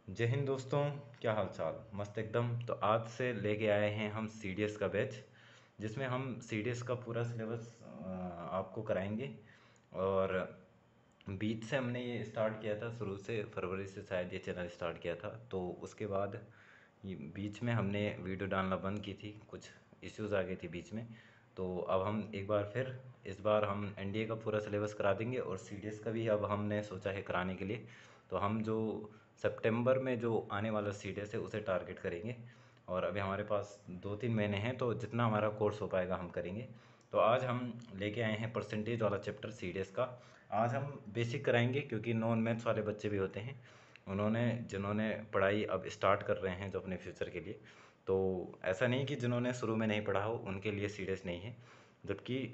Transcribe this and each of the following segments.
जय हिंद दोस्तों। क्या हाल चाल? मस्त एकदम। तो आज से लेके आए हैं हम सीडीएस का बैच, जिसमें हम सीडीएस का पूरा सिलेबस आपको कराएंगे। और बीच से हमने ये स्टार्ट किया था, शुरू से फरवरी से शायद ये चैनल स्टार्ट किया था। तो उसके बाद ये बीच में हमने वीडियो डालना बंद की थी, कुछ इश्यूज आ गए थे बीच में। तो अब हम एक बार फिर इस बार हम एनडीए का पूरा सिलेबस करा देंगे और सीडीएस का भी अब हमने सोचा है कराने के लिए। तो हम जो सितंबर में जो आने वाला सीडीएस है उसे टारगेट करेंगे। और अभी हमारे पास 2-3 महीने हैं, तो जितना हमारा कोर्स हो पाएगा हम करेंगे। तो आज हम लेके आए हैं परसेंटेज वाला चैप्टर सीडीएस का। आज हम बेसिक कराएंगे, क्योंकि नॉन मैथ्स वाले बच्चे भी होते हैं, उन्होंने जिन्होंने पढ़ाई अब स्टार्ट कर रहे हैं जो अपने फ्यूचर के लिए। तो ऐसा नहीं कि जिन्होंने शुरू में नहीं पढ़ा हो उनके लिए सीरियस नहीं है। जबकि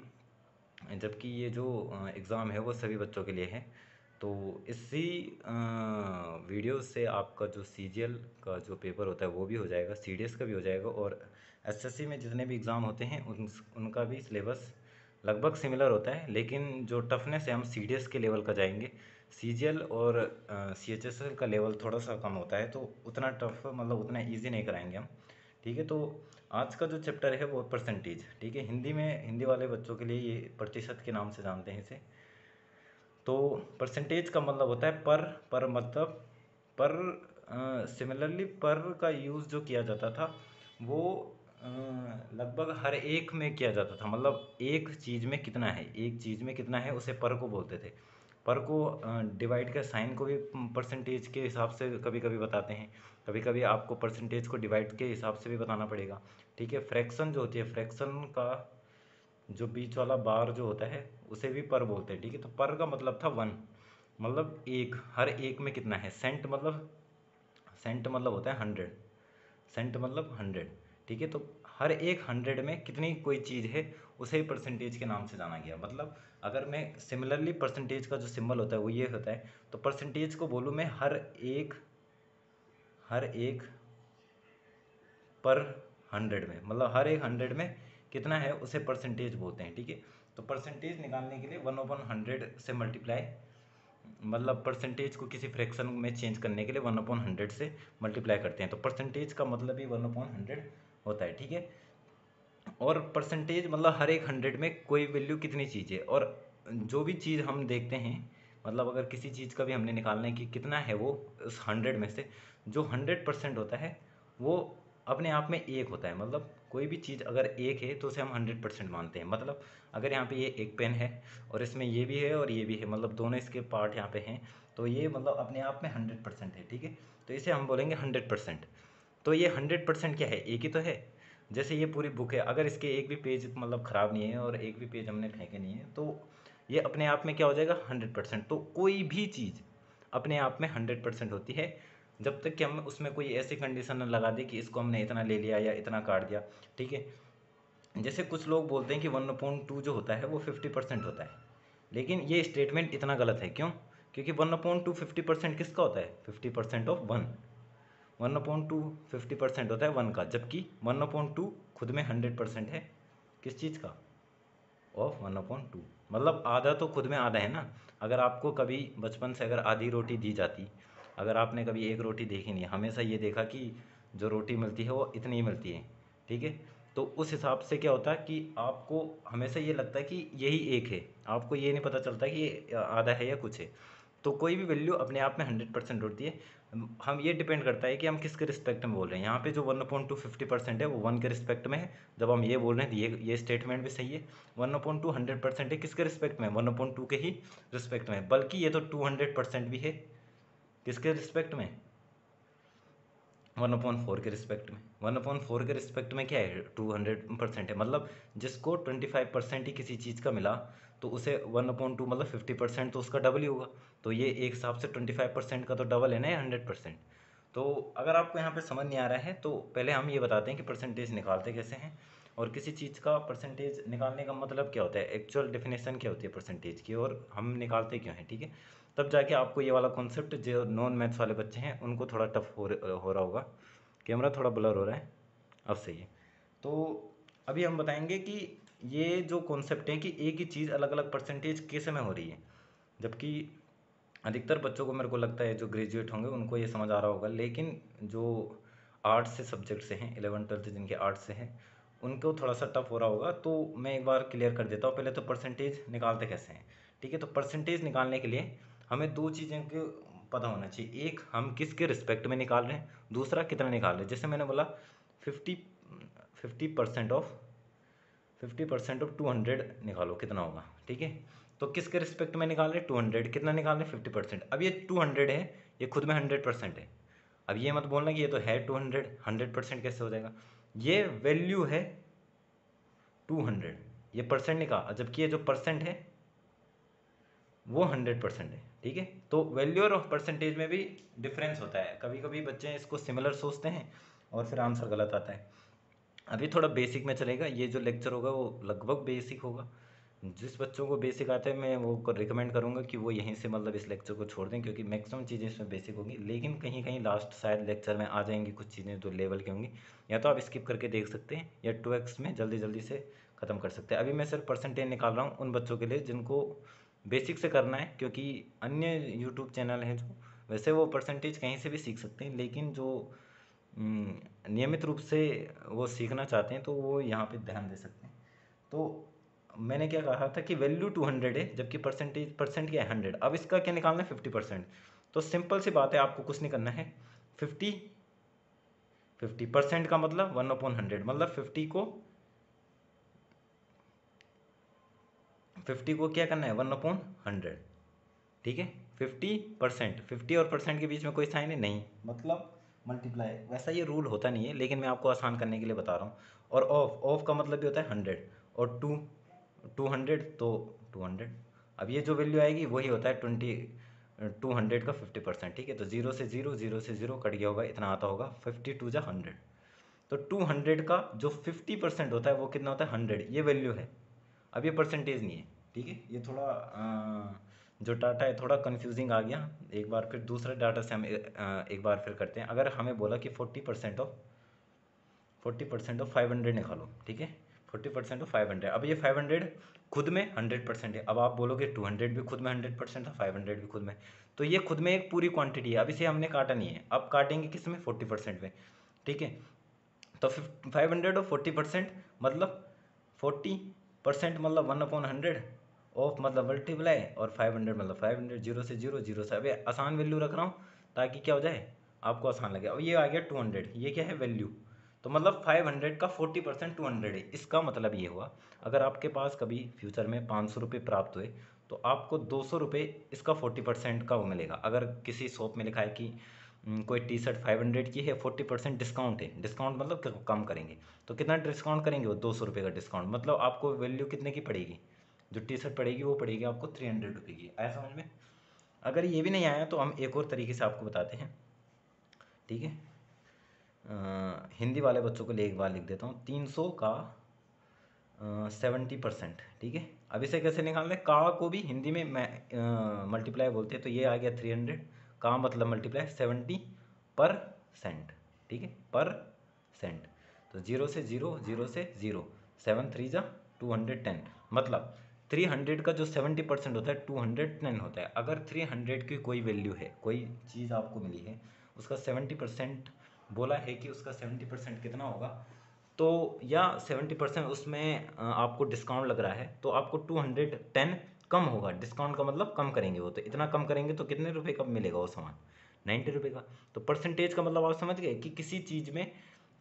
जबकि ये जो एग्ज़ाम है वो सभी बच्चों के लिए है। तो इसी वीडियो से आपका जो सीजीएल का जो पेपर होता है वो भी हो जाएगा, सीडीएस का भी हो जाएगा, और एसएससी में जितने भी एग्ज़ाम होते हैं उनका भी सिलेबस लगभग सिमिलर होता है। लेकिन जो टफनेस है हम सीडीएस के लेवल का जाएंगे। सीजीएल और सीएचएसएल का लेवल थोड़ा सा कम होता है, तो उतना टफ मतलब उतना इजी नहीं कराएंगे हम। ठीक है। तो आज का जो चैप्टर है वो परसेंटेज, ठीक है, हिंदी में हिंदी वाले बच्चों के लिए ये प्रतिशत के नाम से जानते हैं इसे। तो परसेंटेज का मतलब होता है पर मतलब पर सिमिलरली पर का यूज़ जो किया जाता था वो लगभग हर एक में किया जाता था। मतलब एक चीज़ में कितना है, एक चीज़ में कितना है उसे पर को बोलते थे। पर को डिवाइड का साइन को भी परसेंटेज के हिसाब से कभी कभी बताते हैं। कभी कभी आपको परसेंटेज को डिवाइड के हिसाब से भी बताना पड़ेगा। ठीक है। फ्रैक्शन जो होती है, फ्रैक्शन का जो बीच वाला बार जो होता है उसे भी पर बोलते हैं। ठीक है। तो पर का मतलब था वन, मतलब एक, हर एक में कितना है। सेंट मतलब होता है 100, सेंट मतलब 100। ठीक है। तो हर एक 100 में कितनी कोई चीज़ है उसे ही परसेंटेज के नाम से जाना गया। मतलब अगर मैं सिमिलरली परसेंटेज का जो सिंबल होता है वो ये होता है, तो परसेंटेज को बोलूँ मैं हर एक पर 100 में, मतलब हर एक 100 में कितना है उसे परसेंटेज बोलते हैं। ठीक है। तो परसेंटेज निकालने के लिए 1/100 से मल्टीप्लाई, मतलब परसेंटेज को किसी फ्रैक्शन में चेंज करने के लिए 1/100 से मल्टीप्लाई करते हैं। तो परसेंटेज का मतलब ही 1/100 होता है। ठीक है। और परसेंटेज मतलब हर एक 100 में कोई वैल्यू कितनी चीज़ है। और जो भी चीज़ हम देखते हैं, मतलब अगर किसी चीज़ का भी हमने निकालना है कि कितना है वो उस 100 में से, जो 100% होता है वो अपने आप में एक होता है। मतलब कोई भी चीज़ अगर एक है तो उसे हम 100% मानते हैं। मतलब अगर यहाँ पे ये एक पेन है और इसमें ये भी है और ये भी है, मतलब दोनों इसके पार्ट यहाँ पे हैं, तो ये मतलब अपने आप में 100% है। ठीक है। तो इसे हम बोलेंगे 100%। तो ये 100% क्या है, एक ही तो है। जैसे ये पूरी बुक है, अगर इसके एक भी पेज मतलब ख़राब नहीं है और एक भी पेज हमने फेंके नहीं है, तो ये अपने आप में क्या हो जाएगा, 100%। तो कोई भी चीज़ अपने आप में 100% होती है, जब तक कि हम उसमें कोई ऐसी कंडीशन न लगा दें कि इसको हमने इतना ले लिया या इतना काट दिया। ठीक है। जैसे कुछ लोग बोलते हैं कि 1/2 जो होता है वो 50% होता है, लेकिन ये स्टेटमेंट इतना गलत है। क्यों? क्योंकि 1/2 50% किसका होता है, 50% ऑफ वन। 1/2 50% होता है वन का, जबकि 1/2 खुद में 100% है किस चीज़ का, ऑफ 1/2। मतलब आधा तो खुद में आधा है ना। अगर आपको कभी बचपन से अगर आधी रोटी दी जाती, अगर आपने कभी एक रोटी देखी नहीं, हमेशा ये देखा कि जो रोटी मिलती है वो इतनी ही मिलती है। ठीक है। तो उस हिसाब से क्या होता है कि आपको हमेशा ये लगता है कि यही एक है, आपको ये नहीं पता चलता कि ये आधा है या कुछ है। तो कोई भी वैल्यू अपने आप में 100% होती है। हम ये डिपेंड करता है कि हम किसके रिस्पेक्ट में बोल रहे हैं। यहाँ पे जो 1/2 50% है वो वन के रिस्पेक्ट में है। जब हम ये बोल रहे हैं तो ये स्टेटमेंट भी सही है। 1/2 100% है किसके रिस्पेक्ट में, 1/2 के ही रिस्पेक्ट में। बल्कि ये तो 200% भी है किसके रिस्पेक्ट में, 1/4 के रिस्पेक्ट में। 1/4 के रिस्पेक्ट में क्या है, 200% है। मतलब जिसको 25% ही किसी चीज़ का मिला, तो उसे 1/2 मतलब 50% तो उसका डबल ही होगा। तो ये एक हिसाब से 25% का तो डबल है ना, 100%। तो अगर आपको यहाँ पे समझ नहीं आ रहा है तो पहले हम ये बताते हैं कि परसेंटेज निकालते कैसे हैं, और किसी चीज़ का परसेंटेज निकालने का मतलब क्या होता है, एक्चुअल डेफिनेशन क्या होती है परसेंटेज की, और हम निकालते क्यों हैं। ठीक है। तब जाके आपको ये वाला कॉन्सेप्ट जो नॉन मैथ्स वाले बच्चे हैं उनको थोड़ा टफ हो रहा होगा। कैमरा थोड़ा ब्लर हो रहा है, अब सही है। तो अभी हम बताएंगे कि ये जो कॉन्सेप्ट है कि एक ही चीज़ अलग अलग परसेंटेज किस में हो रही है। जबकि अधिकतर बच्चों को मेरे को लगता है जो ग्रेजुएट होंगे उनको ये समझ आ रहा होगा, लेकिन जो आर्ट्स से सब्जेक्ट से हैं, 11th 12th जिनके आर्ट्स से हैं, उनको थोड़ा सा टफ हो रहा होगा। तो मैं एक बार क्लियर कर देता हूँ। पहले तो परसेंटेज निकालते कैसे हैं, ठीक है। तो परसेंटेज निकालने के लिए हमें दो चीज़ें को पता होना चाहिए। एक, हम किसके रिस्पेक्ट में निकाल रहे हैं, दूसरा कितना निकाल रहे हैं। जैसे मैंने बोला 50 50% ऑफ 50% ऑफ 200 निकालो कितना होगा, ठीक है। तो किसके रिस्पेक्ट में निकाल रहे हैं, 200, कितना निकाल रहे हैं, 50%। अब ये 200 है, ये खुद में 100% है। अब ये मत बोलना कि ये तो है 200, 100% कैसे हो जाएगा। ये वैल्यू है 200, ये परसेंट निकाल, जबकि ये जो परसेंट है वो 100% है, ठीक है। तो वैल्यू और परसेंटेज में भी डिफरेंस होता है। कभी कभी बच्चे इसको सिमिलर सोचते हैं और फिर आंसर गलत आता है। अभी थोड़ा बेसिक में चलेगा, ये जो लेक्चर होगा वो लगभग बेसिक होगा। जिस बच्चों को बेसिक आता है मैं वो रिकमेंड करूँगा कि वो यहीं से मतलब इस लेक्चर को छोड़ दें, क्योंकि मैक्सिमम चीज़ें इसमें बेसिक होंगी, लेकिन कहीं कहीं लास्ट शायद लेक्चर में आ जाएंगी कुछ चीज़ें जो लेवल की होंगी। या तो आप स्किप करके देख सकते हैं या 2x में जल्दी जल्दी से ख़त्म कर सकते हैं। अभी मैं सिर्फ परसेंटेज निकाल रहा हूँ उन बच्चों के लिए जिनको बेसिक से करना है, क्योंकि अन्य यूट्यूब चैनल हैं जो, वैसे वो परसेंटेज कहीं से भी सीख सकते हैं, लेकिन जो नियमित रूप से वो सीखना चाहते हैं तो वो यहाँ पे ध्यान दे सकते हैं। तो मैंने क्या कहा था कि वैल्यू 200 है, जबकि परसेंट क्या है 100। अब इसका क्या निकालना है, 50%। तो सिंपल सी बात है, आपको कुछ नहीं करना है। 50% का मतलब 1/100, मतलब 50 को क्या करना है, 1/100, ठीक है। 50%, 50 और परसेंट के बीच में कोई साइन है नहीं, मतलब मल्टीप्लाई। वैसा ये रूल होता नहीं है, लेकिन मैं आपको आसान करने के लिए बता रहा हूँ। और ऑफ ऑफ का मतलब भी होता है 100, और 200 तो 200। अब ये जो वैल्यू आएगी वही होता है 200 का 50%, ठीक है। तो जीरो से जीरो कट गया होगा, इतना आता होगा, 50 2 जा 100। तो 200 का जो 50% होता है वो कितना होता है, 100, ये वैल्यू है। अब ये परसेंटेज नहीं है, ठीक है। ये थोड़ा जो डाटा है थोड़ा कंफ्यूजिंग आ गया। एक बार फिर दूसरे डाटा से हम एक बार फिर करते हैं। अगर हमें बोला कि 40% ऑफ 500 निकालो, ठीक है। 40% ऑफ 500, अब ये 500 खुद में 100% है। अब आप बोलोगे 200 भी खुद में 100% है, 500 भी खुद में। तो ये खुद में एक पूरी क्वांटिटी है। अब इसे हमने काटा नहीं है, अब काटेंगे किस में, 40% में, ठीक है। तो 500 और 40% मतलब 40% मतलब 1/100 ऑफ मतलब मल्टीप्लाई, और 500 मतलब 500, जीरो से। अभी आसान वैल्यू रख रहा हूँ ताकि क्या हो जाए, आपको आसान लगे। अब ये आ गया 200, ये क्या है, वैल्यू। तो मतलब 500 का 40% 200 है। इसका मतलब ये हुआ, अगर आपके पास कभी फ्यूचर में 500 रुपये प्राप्त हुए तो आपको 200 रुपये इसका 40% का वो मिलेगा। अगर किसी शॉप में लिखा है कि कोई टी शर्ट 500 की है, 40% डिस्काउंट है, डिस्काउंट मतलब कम करेंगे, तो कितना डिस्काउंट करेंगे, वो 200 रुपये का डिस्काउंट, मतलब आपको वैल्यू कितने की पड़ेगी, जो टी शर्ट पड़ेगी वो पड़ेगी आपको 300 रुपये की। आया समझ में। अगर ये भी नहीं आया तो हम एक और तरीके से आपको बताते हैं, ठीक है। हिंदी वाले बच्चों के लिए एक बार लिख देता हूँ, 300 का 70%, ठीक है। अब इसे कैसे निकालना है, का को भी हिंदी में मल्टीप्लाई बोलते हैं। तो ये आ गया 300 का मतलब मल्टीप्लाई 70%, ठीक है, परसेंट। तो जीरो से जीरो, 7 3 जा 210, मतलब 300 का जो 70% होता है 210 होता है। अगर 300 की कोई वैल्यू है, कोई चीज़ आपको मिली है, उसका 70% बोला है कि उसका 70% कितना होगा, तो या 70% उसमें आपको डिस्काउंट लग रहा है, तो आपको 210 कम होगा। डिस्काउंट का मतलब कम करेंगे, वो तो इतना कम करेंगे तो कितने रुपए का मिलेगा वो सामान, 90 रुपये का। तो परसेंटेज का मतलब आप समझ गए कि किसी चीज़ में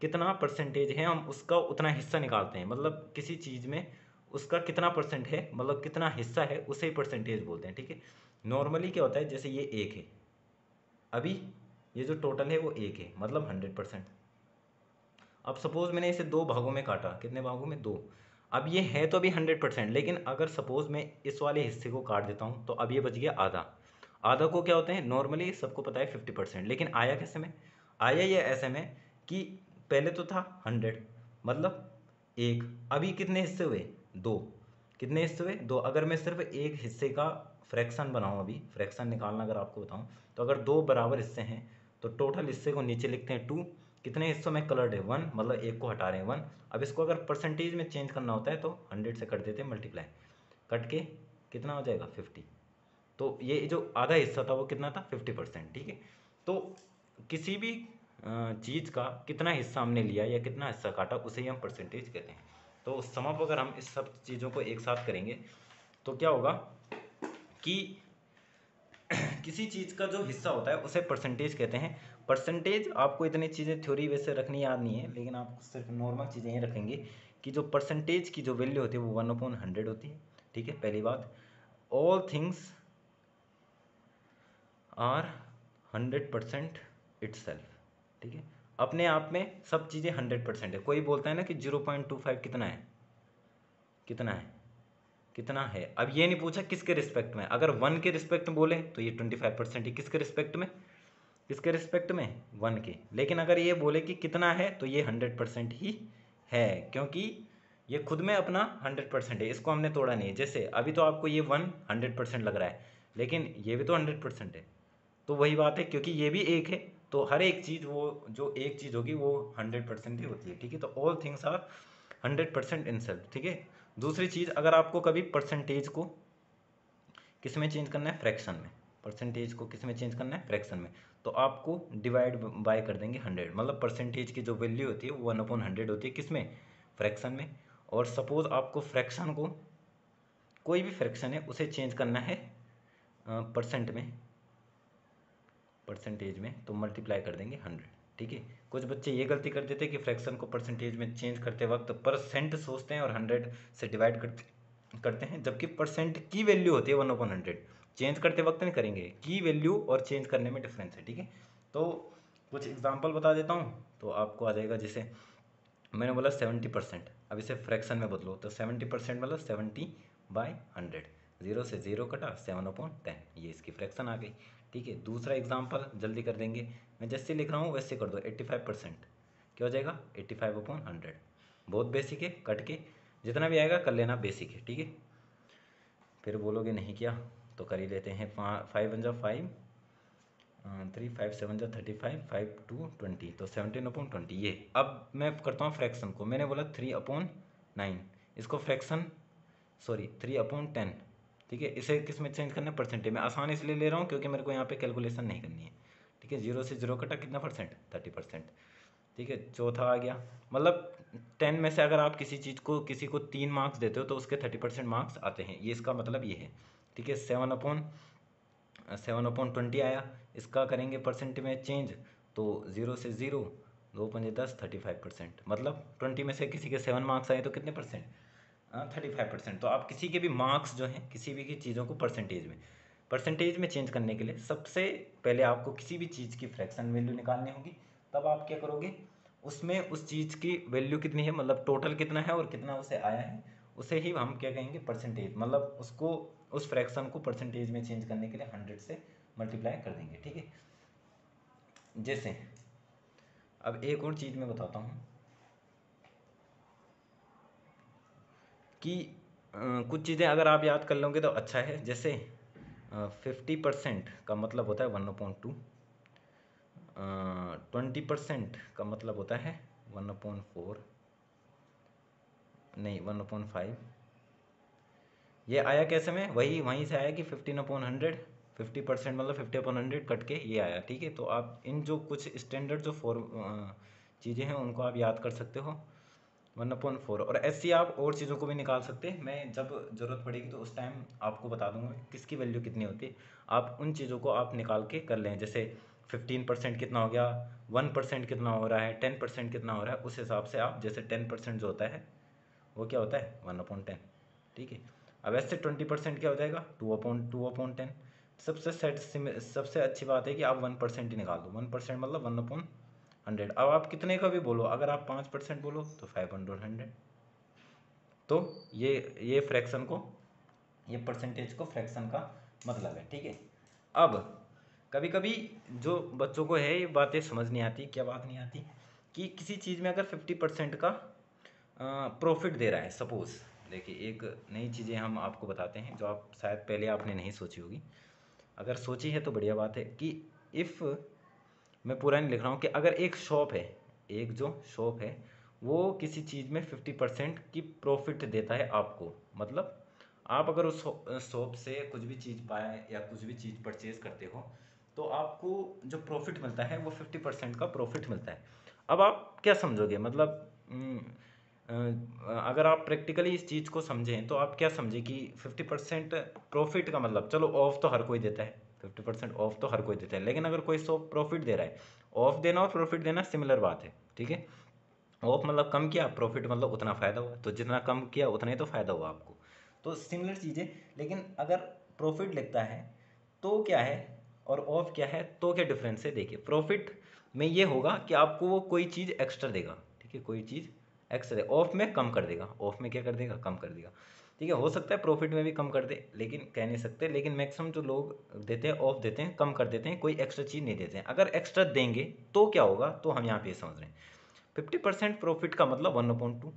कितना परसेंटेज है, हम उसका उतना हिस्सा निकालते हैं। मतलब किसी चीज़ में उसका कितना परसेंट है, मतलब कितना हिस्सा है, उसे ही परसेंटेज बोलते हैं, ठीक है। नॉर्मली क्या होता है, जैसे ये 1 है, अभी ये जो टोटल है वो 1 है, मतलब 100%। अब सपोज मैंने इसे दो भागों में काटा, कितने भागों में, दो। अब ये है तो अभी 100%, लेकिन अगर सपोज मैं इस वाले हिस्से को काट देता हूँ तो अब ये बच गया आधा। आधा को क्या होते हैं, नॉर्मली सबको पता है 50%, लेकिन आया कैसे में, आया ये ऐसे में कि पहले तो था 100, मतलब एक, अभी कितने हिस्से हुए, दो। कितने हिस्से हुए, दो। अगर मैं सिर्फ एक हिस्से का फ्रैक्शन बनाऊँ, अभी फ्रैक्शन निकालना अगर आपको बताऊँ, तो अगर दो बराबर हिस्से हैं तो टोटल हिस्से को नीचे लिखते हैं 2, कितने हिस्सों में कलर्ड है, 1, मतलब एक को हटा रहे हैं 1। अब इसको अगर परसेंटेज में चेंज करना होता है तो 100 से कट देते हैं मल्टीप्लाई, कट के कितना हो जाएगा 50, तो ये जो आधा हिस्सा था वो कितना था, 50%। ठीक है, तो किसी भी चीज़ का कितना हिस्सा हमने लिया या कितना हिस्सा काटा, उसे ही हम परसेंटेज कहते हैं। तो सम अप अगर हम इस सब चीज़ों को एक साथ करेंगे तो क्या होगा कि किसी चीज़ का जो हिस्सा होता है उसे परसेंटेज कहते हैं। परसेंटेज आपको इतनी चीज़ें थ्योरी वैसे रखनी याद नहीं है, लेकिन आप सिर्फ नॉर्मल चीज़ें ये रखेंगे कि जो परसेंटेज की जो वैल्यू होती है वो 1/100 होती है। ठीक है, पहली बात, ऑल थिंग्स आर 100% इटसेल्फ। ठीक है, अपने आप में सब चीज़ें 100% है। कोई बोलता है ना कि 0.25 कितना है, कितना है, कितना है। अब ये नहीं पूछा किसके रिस्पेक्ट में। अगर 1 के रिस्पेक्ट में बोले तो ये 25% ही, किसके रिस्पेक्ट में, किसके रिस्पेक्ट में, 1 के। लेकिन अगर ये बोले कि कितना है तो ये 100% ही है, क्योंकि ये खुद में अपना 100% है, इसको हमने तोड़ा नहीं है। जैसे अभी तो आपको ये 100% लग रहा है, लेकिन ये भी तो 100% है। तो वही बात है, क्योंकि ये भी एक है, तो हर एक चीज़, वो जो एक चीज़ होगी वो 100% ही होती है। ठीक है, तो all things are 100% in self. ठीक है, दूसरी चीज़, अगर आपको कभी परसेंटेज को किस में चेंज करना है, फ्रैक्शन में। परसेंटेज को किस में चेंज करना है, फ्रैक्शन में। तो आपको डिवाइड बाय कर देंगे 100, मतलब परसेंटेज की जो वैल्यू होती है वो 1/100 होती है, किस में, फ्रैक्शन में। और सपोज आपको फ्रैक्शन को, कोई भी फ्रैक्शन है उसे चेंज करना है परसेंट में, परसेंटेज में, तो मल्टीप्लाई कर देंगे 100। ठीक है, कुछ बच्चे ये गलती कर देते हैं कि फ्रैक्शन को परसेंटेज में चेंज करते वक्त परसेंट सोचते हैं और 100 से डिवाइड करते हैं, जबकि परसेंट की वैल्यू होती है 1/100। चेंज करते वक्त नहीं करेंगे, की वैल्यू और चेंज करने में डिफरेंस है। ठीक है, तो कुछ एग्जाम्पल बता देता हूँ तो आपको आ जाएगा। जैसे मैंने बोला 70%, अब इसे फ्रैक्शन में बदलो तो 70% मतलब 70/100, 0 से 0 कटा, 7/10, ये इसकी फ्रैक्शन आ गई। ठीक है, दूसरा एग्जांपल जल्दी कर देंगे, मैं जैसे लिख रहा हूँ वैसे कर दो। 85% क्या हो जाएगा, 85/100। बहुत बेसिक है, कट के जितना भी आएगा कर लेना, बेसिक है। ठीक है, फिर बोलोगे नहीं किया तो कर ही लेते हैं। 5 1 5, 3 5 7 35, 5 2 20, तो 17/20 ये। अब मैं करता हूँ फ्रैक्शन को, मैंने बोला 3/9, इसको फ्रैक्शन, सॉरी 3/10। ठीक है, इसे किस में चेंज करना है, परसेंटेज में। आसान इसलिए ले रहा हूँ क्योंकि मेरे को यहाँ पे कैलकुलेशन नहीं करनी है। ठीक है, 0 से 0 कटा, कितना परसेंट, 30%। ठीक है, चौथा आ गया, मतलब 10 में से अगर आप किसी चीज़ को, किसी को 3 मार्क्स देते हो तो उसके 30% मार्क्स आते हैं, ये इसका मतलब ये है। ठीक है, 7/20 आया, इसका करेंगे परसेंट में चेंज, तो 0 से 0, 2×5 = 10, 35%। मतलब 20 में से किसी के 7 मार्क्स आए तो कितने परसेंट, 35%। तो आप किसी के भी मार्क्स जो हैं, किसी भी की चीज़ों को परसेंटेज में चेंज करने के लिए सबसे पहले आपको किसी भी चीज़ की फ्रैक्शन वैल्यू निकालनी होगी। तब आप क्या करोगे, उसमें उस चीज़ की वैल्यू कितनी है, मतलब टोटल कितना है और कितना उसे आया है, उसे ही हम क्या कहेंगे, परसेंटेज। मतलब उसको, उस फ्रैक्शन को परसेंटेज में चेंज करने के लिए 100 से मल्टीप्लाई कर देंगे। ठीक है, जैसे अब एक और चीज़ मैं बताता हूँ कि कुछ चीज़ें अगर आप याद कर लोगे तो अच्छा है। जैसे 50% का मतलब होता है 1/2, 20% का मतलब होता है 1/4, नहीं 1/5। ये आया कैसे में, वहीं से आया कि 15/100, 50% मतलब 50/100 कट के ये आया। ठीक है, तो आप इन जो कुछ स्टैंडर्ड जो चीज़ें हैं उनको आप याद कर सकते हो, 1/4। और ऐसी आप और चीज़ों को भी निकाल सकते हैं, मैं जब ज़रूरत पड़ेगी तो उस टाइम आपको बता दूंगा किसकी वैल्यू कितनी होती है। आप उन चीज़ों को आप निकाल के कर लें। जैसे 15% कितना हो गया, 1% कितना हो रहा है, 10% कितना हो रहा है, उस हिसाब से आप, जैसे 10% जो होता है वो क्या होता है, 1/10। ठीक है, अब ऐसे 20% क्या हो जाएगा, 2/10। सबसे अच्छी बात है कि आप 1% ही निकाल दो। 1% मतलब 1/100। अब आप कितने का भी बोलो, अगर आप 5% बोलो तो 5/100। तो ये फ्रैक्शन को, ये परसेंटेज को फ्रैक्शन का मतलब है। ठीक है, अब कभी कभी जो बच्चों को है ये बातें समझ नहीं आती, क्या बात नहीं आती, कि किसी चीज़ में अगर 50% का प्रॉफिट दे रहा है, सपोज। देखिए, एक नई चीज़ें हम आपको बताते हैं जो आप शायद पहले आपने नहीं सोची होगी। अगर सोची है तो बढ़िया बात है कि इफ़, मैं पूरा नहीं लिख रहा हूँ, कि अगर एक शॉप है, एक जो शॉप है वो किसी चीज़ में 50% की प्रॉफिट देता है आपको, मतलब आप अगर उस शॉप से कुछ भी चीज़ पाए या कुछ भी चीज़ परचेज करते हो तो आपको जो प्रॉफिट मिलता है वो 50% का प्रॉफिट मिलता है। अब आप क्या समझोगे, मतलब अगर आप प्रैक्टिकली इस चीज़ को समझें तो आप क्या समझे कि 50% प्रॉफिट का मतलब, चलो ऑफ तो हर कोई देता है, 50% ऑफ तो हर कोई देता है, लेकिन अगर कोई शॉप प्रॉफिट दे रहा है, ऑफ देना और प्रॉफिट देना सिमिलर बात है, ठीक है। ऑफ मतलब कम किया, प्रॉफिट मतलब उतना फ़ायदा हुआ, तो जितना कम किया उतना ही तो फ़ायदा हुआ आपको। तो सिमिलर चीज़ें, लेकिन अगर प्रॉफिट लिखता है तो क्या है और ऑफ क्या है तो क्या डिफरेंस है, देखिए प्रॉफिट में ये होगा कि आपको वो कोई चीज़ एक्स्ट्रा देगा, ठीक है, कोई चीज़ एक्स्ट्रा देगा, ऑफ में कम कर देगा, ऑफ में क्या कर देगा, कम कर देगा, ठीक है। हो सकता है प्रॉफिट में भी कम कर दे, लेकिन कह नहीं सकते, लेकिन मैक्सिमम जो लोग देते हैं ऑफ देते हैं, कम कर देते हैं, कोई एक्स्ट्रा चीज़ नहीं देते हैं। अगर एक्स्ट्रा देंगे तो क्या होगा, तो हम यहाँ पे समझ रहे हैं 50% प्रॉफिट का मतलब 1/2।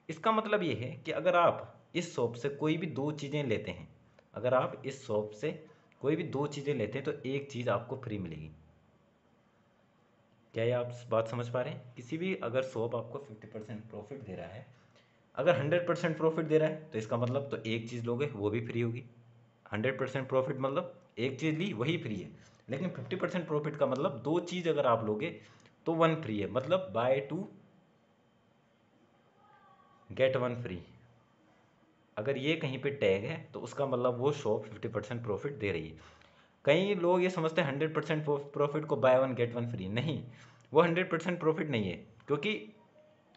इसका मतलब ये है कि अगर आप इस शॉप से कोई भी दो चीज़ें लेते हैं, अगर आप इस शॉप से कोई भी दो चीज़ें लेते हैं तो एक चीज़ आपको फ्री मिलेगी। क्या ये आप बात समझ पा रहे हैं? किसी भी अगर शॉप आपको 50% प्रॉफिट दे रहा है, अगर 100% प्रॉफिट दे रहा है तो इसका मतलब तो एक चीज़ लोगे वो भी फ्री होगी। 100% प्रॉफिट मतलब एक चीज़ ली वही फ्री है, लेकिन 50% प्रॉफिट का मतलब दो चीज़ अगर आप लोगे तो वन फ्री है, मतलब buy two get one free. अगर ये कहीं पे टैग है तो उसका मतलब वो शॉप 50% प्रॉफिट दे रही है। कई लोग ये समझते हैं 100% प्रॉफिट को by one get one free, नहीं, वो 100% प्रॉफिट नहीं है, क्योंकि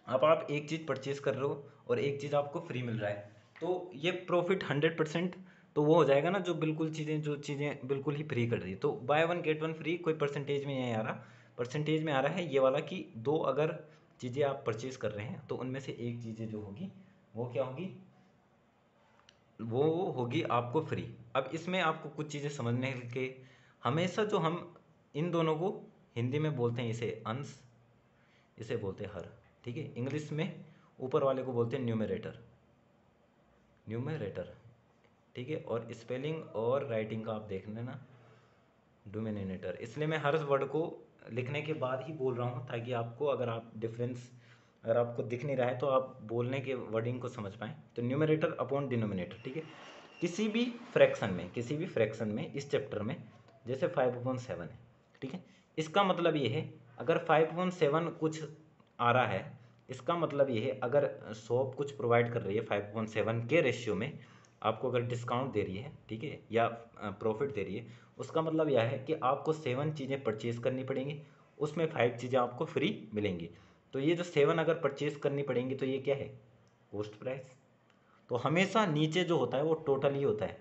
अब आप एक चीज़ परचेज कर रहे हो और एक चीज़ आपको फ्री मिल रहा है, तो ये प्रॉफिट 100% तो वो हो जाएगा ना, जो चीज़ें बिल्कुल ही फ्री कर रही है। तो by one get one free कोई परसेंटेज में नहीं आ रहा, परसेंटेज में आ रहा है ये वाला कि दो अगर चीज़ें आप परचेज कर रहे हैं तो उनमें से एक चीज़ें जो होगी वो क्या होगी, वो होगी आपको फ्री। अब इसमें आपको कुछ चीज़ें समझने के, हमेशा जो हम इन दोनों को हिंदी में बोलते हैं इसे अंश, इसे बोलते हैं हर, ठीक है। इंग्लिश में ऊपर वाले को बोलते हैं न्यूमरेटर, न्यूमरेटर, ठीक है। और स्पेलिंग और राइटिंग का आप देख लेना, डोमिनेटर। इसलिए मैं हर वर्ड को लिखने के बाद ही बोल रहा हूँ, ताकि आपको अगर आप डिफरेंस अगर आपको दिख नहीं रहा है तो आप बोलने के वर्डिंग को समझ पाएँ। तो न्यूमरेटर अपॉन डिनोमिनेटर, ठीक है। किसी भी फ्रैक्शन में इस चैप्टर में जैसे 5/7 है, ठीक है। इसका मतलब ये है अगर 5/7 कुछ आ रहा है, इसका मतलब ये है अगर शॉप कुछ प्रोवाइड कर रही है 5/7 के रेशियो में, आपको अगर डिस्काउंट दे रही है, ठीक है, या प्रॉफिट दे रही है, उसका मतलब यह है कि आपको 7 चीज़ें परचेज करनी पड़ेंगी, उसमें 5 चीज़ें आपको फ्री मिलेंगी। तो ये जो 7 अगर परचेज करनी पड़ेंगी तो ये क्या है, कॉस्ट प्राइस। तो हमेशा नीचे जो होता है वो टोटल ही होता है,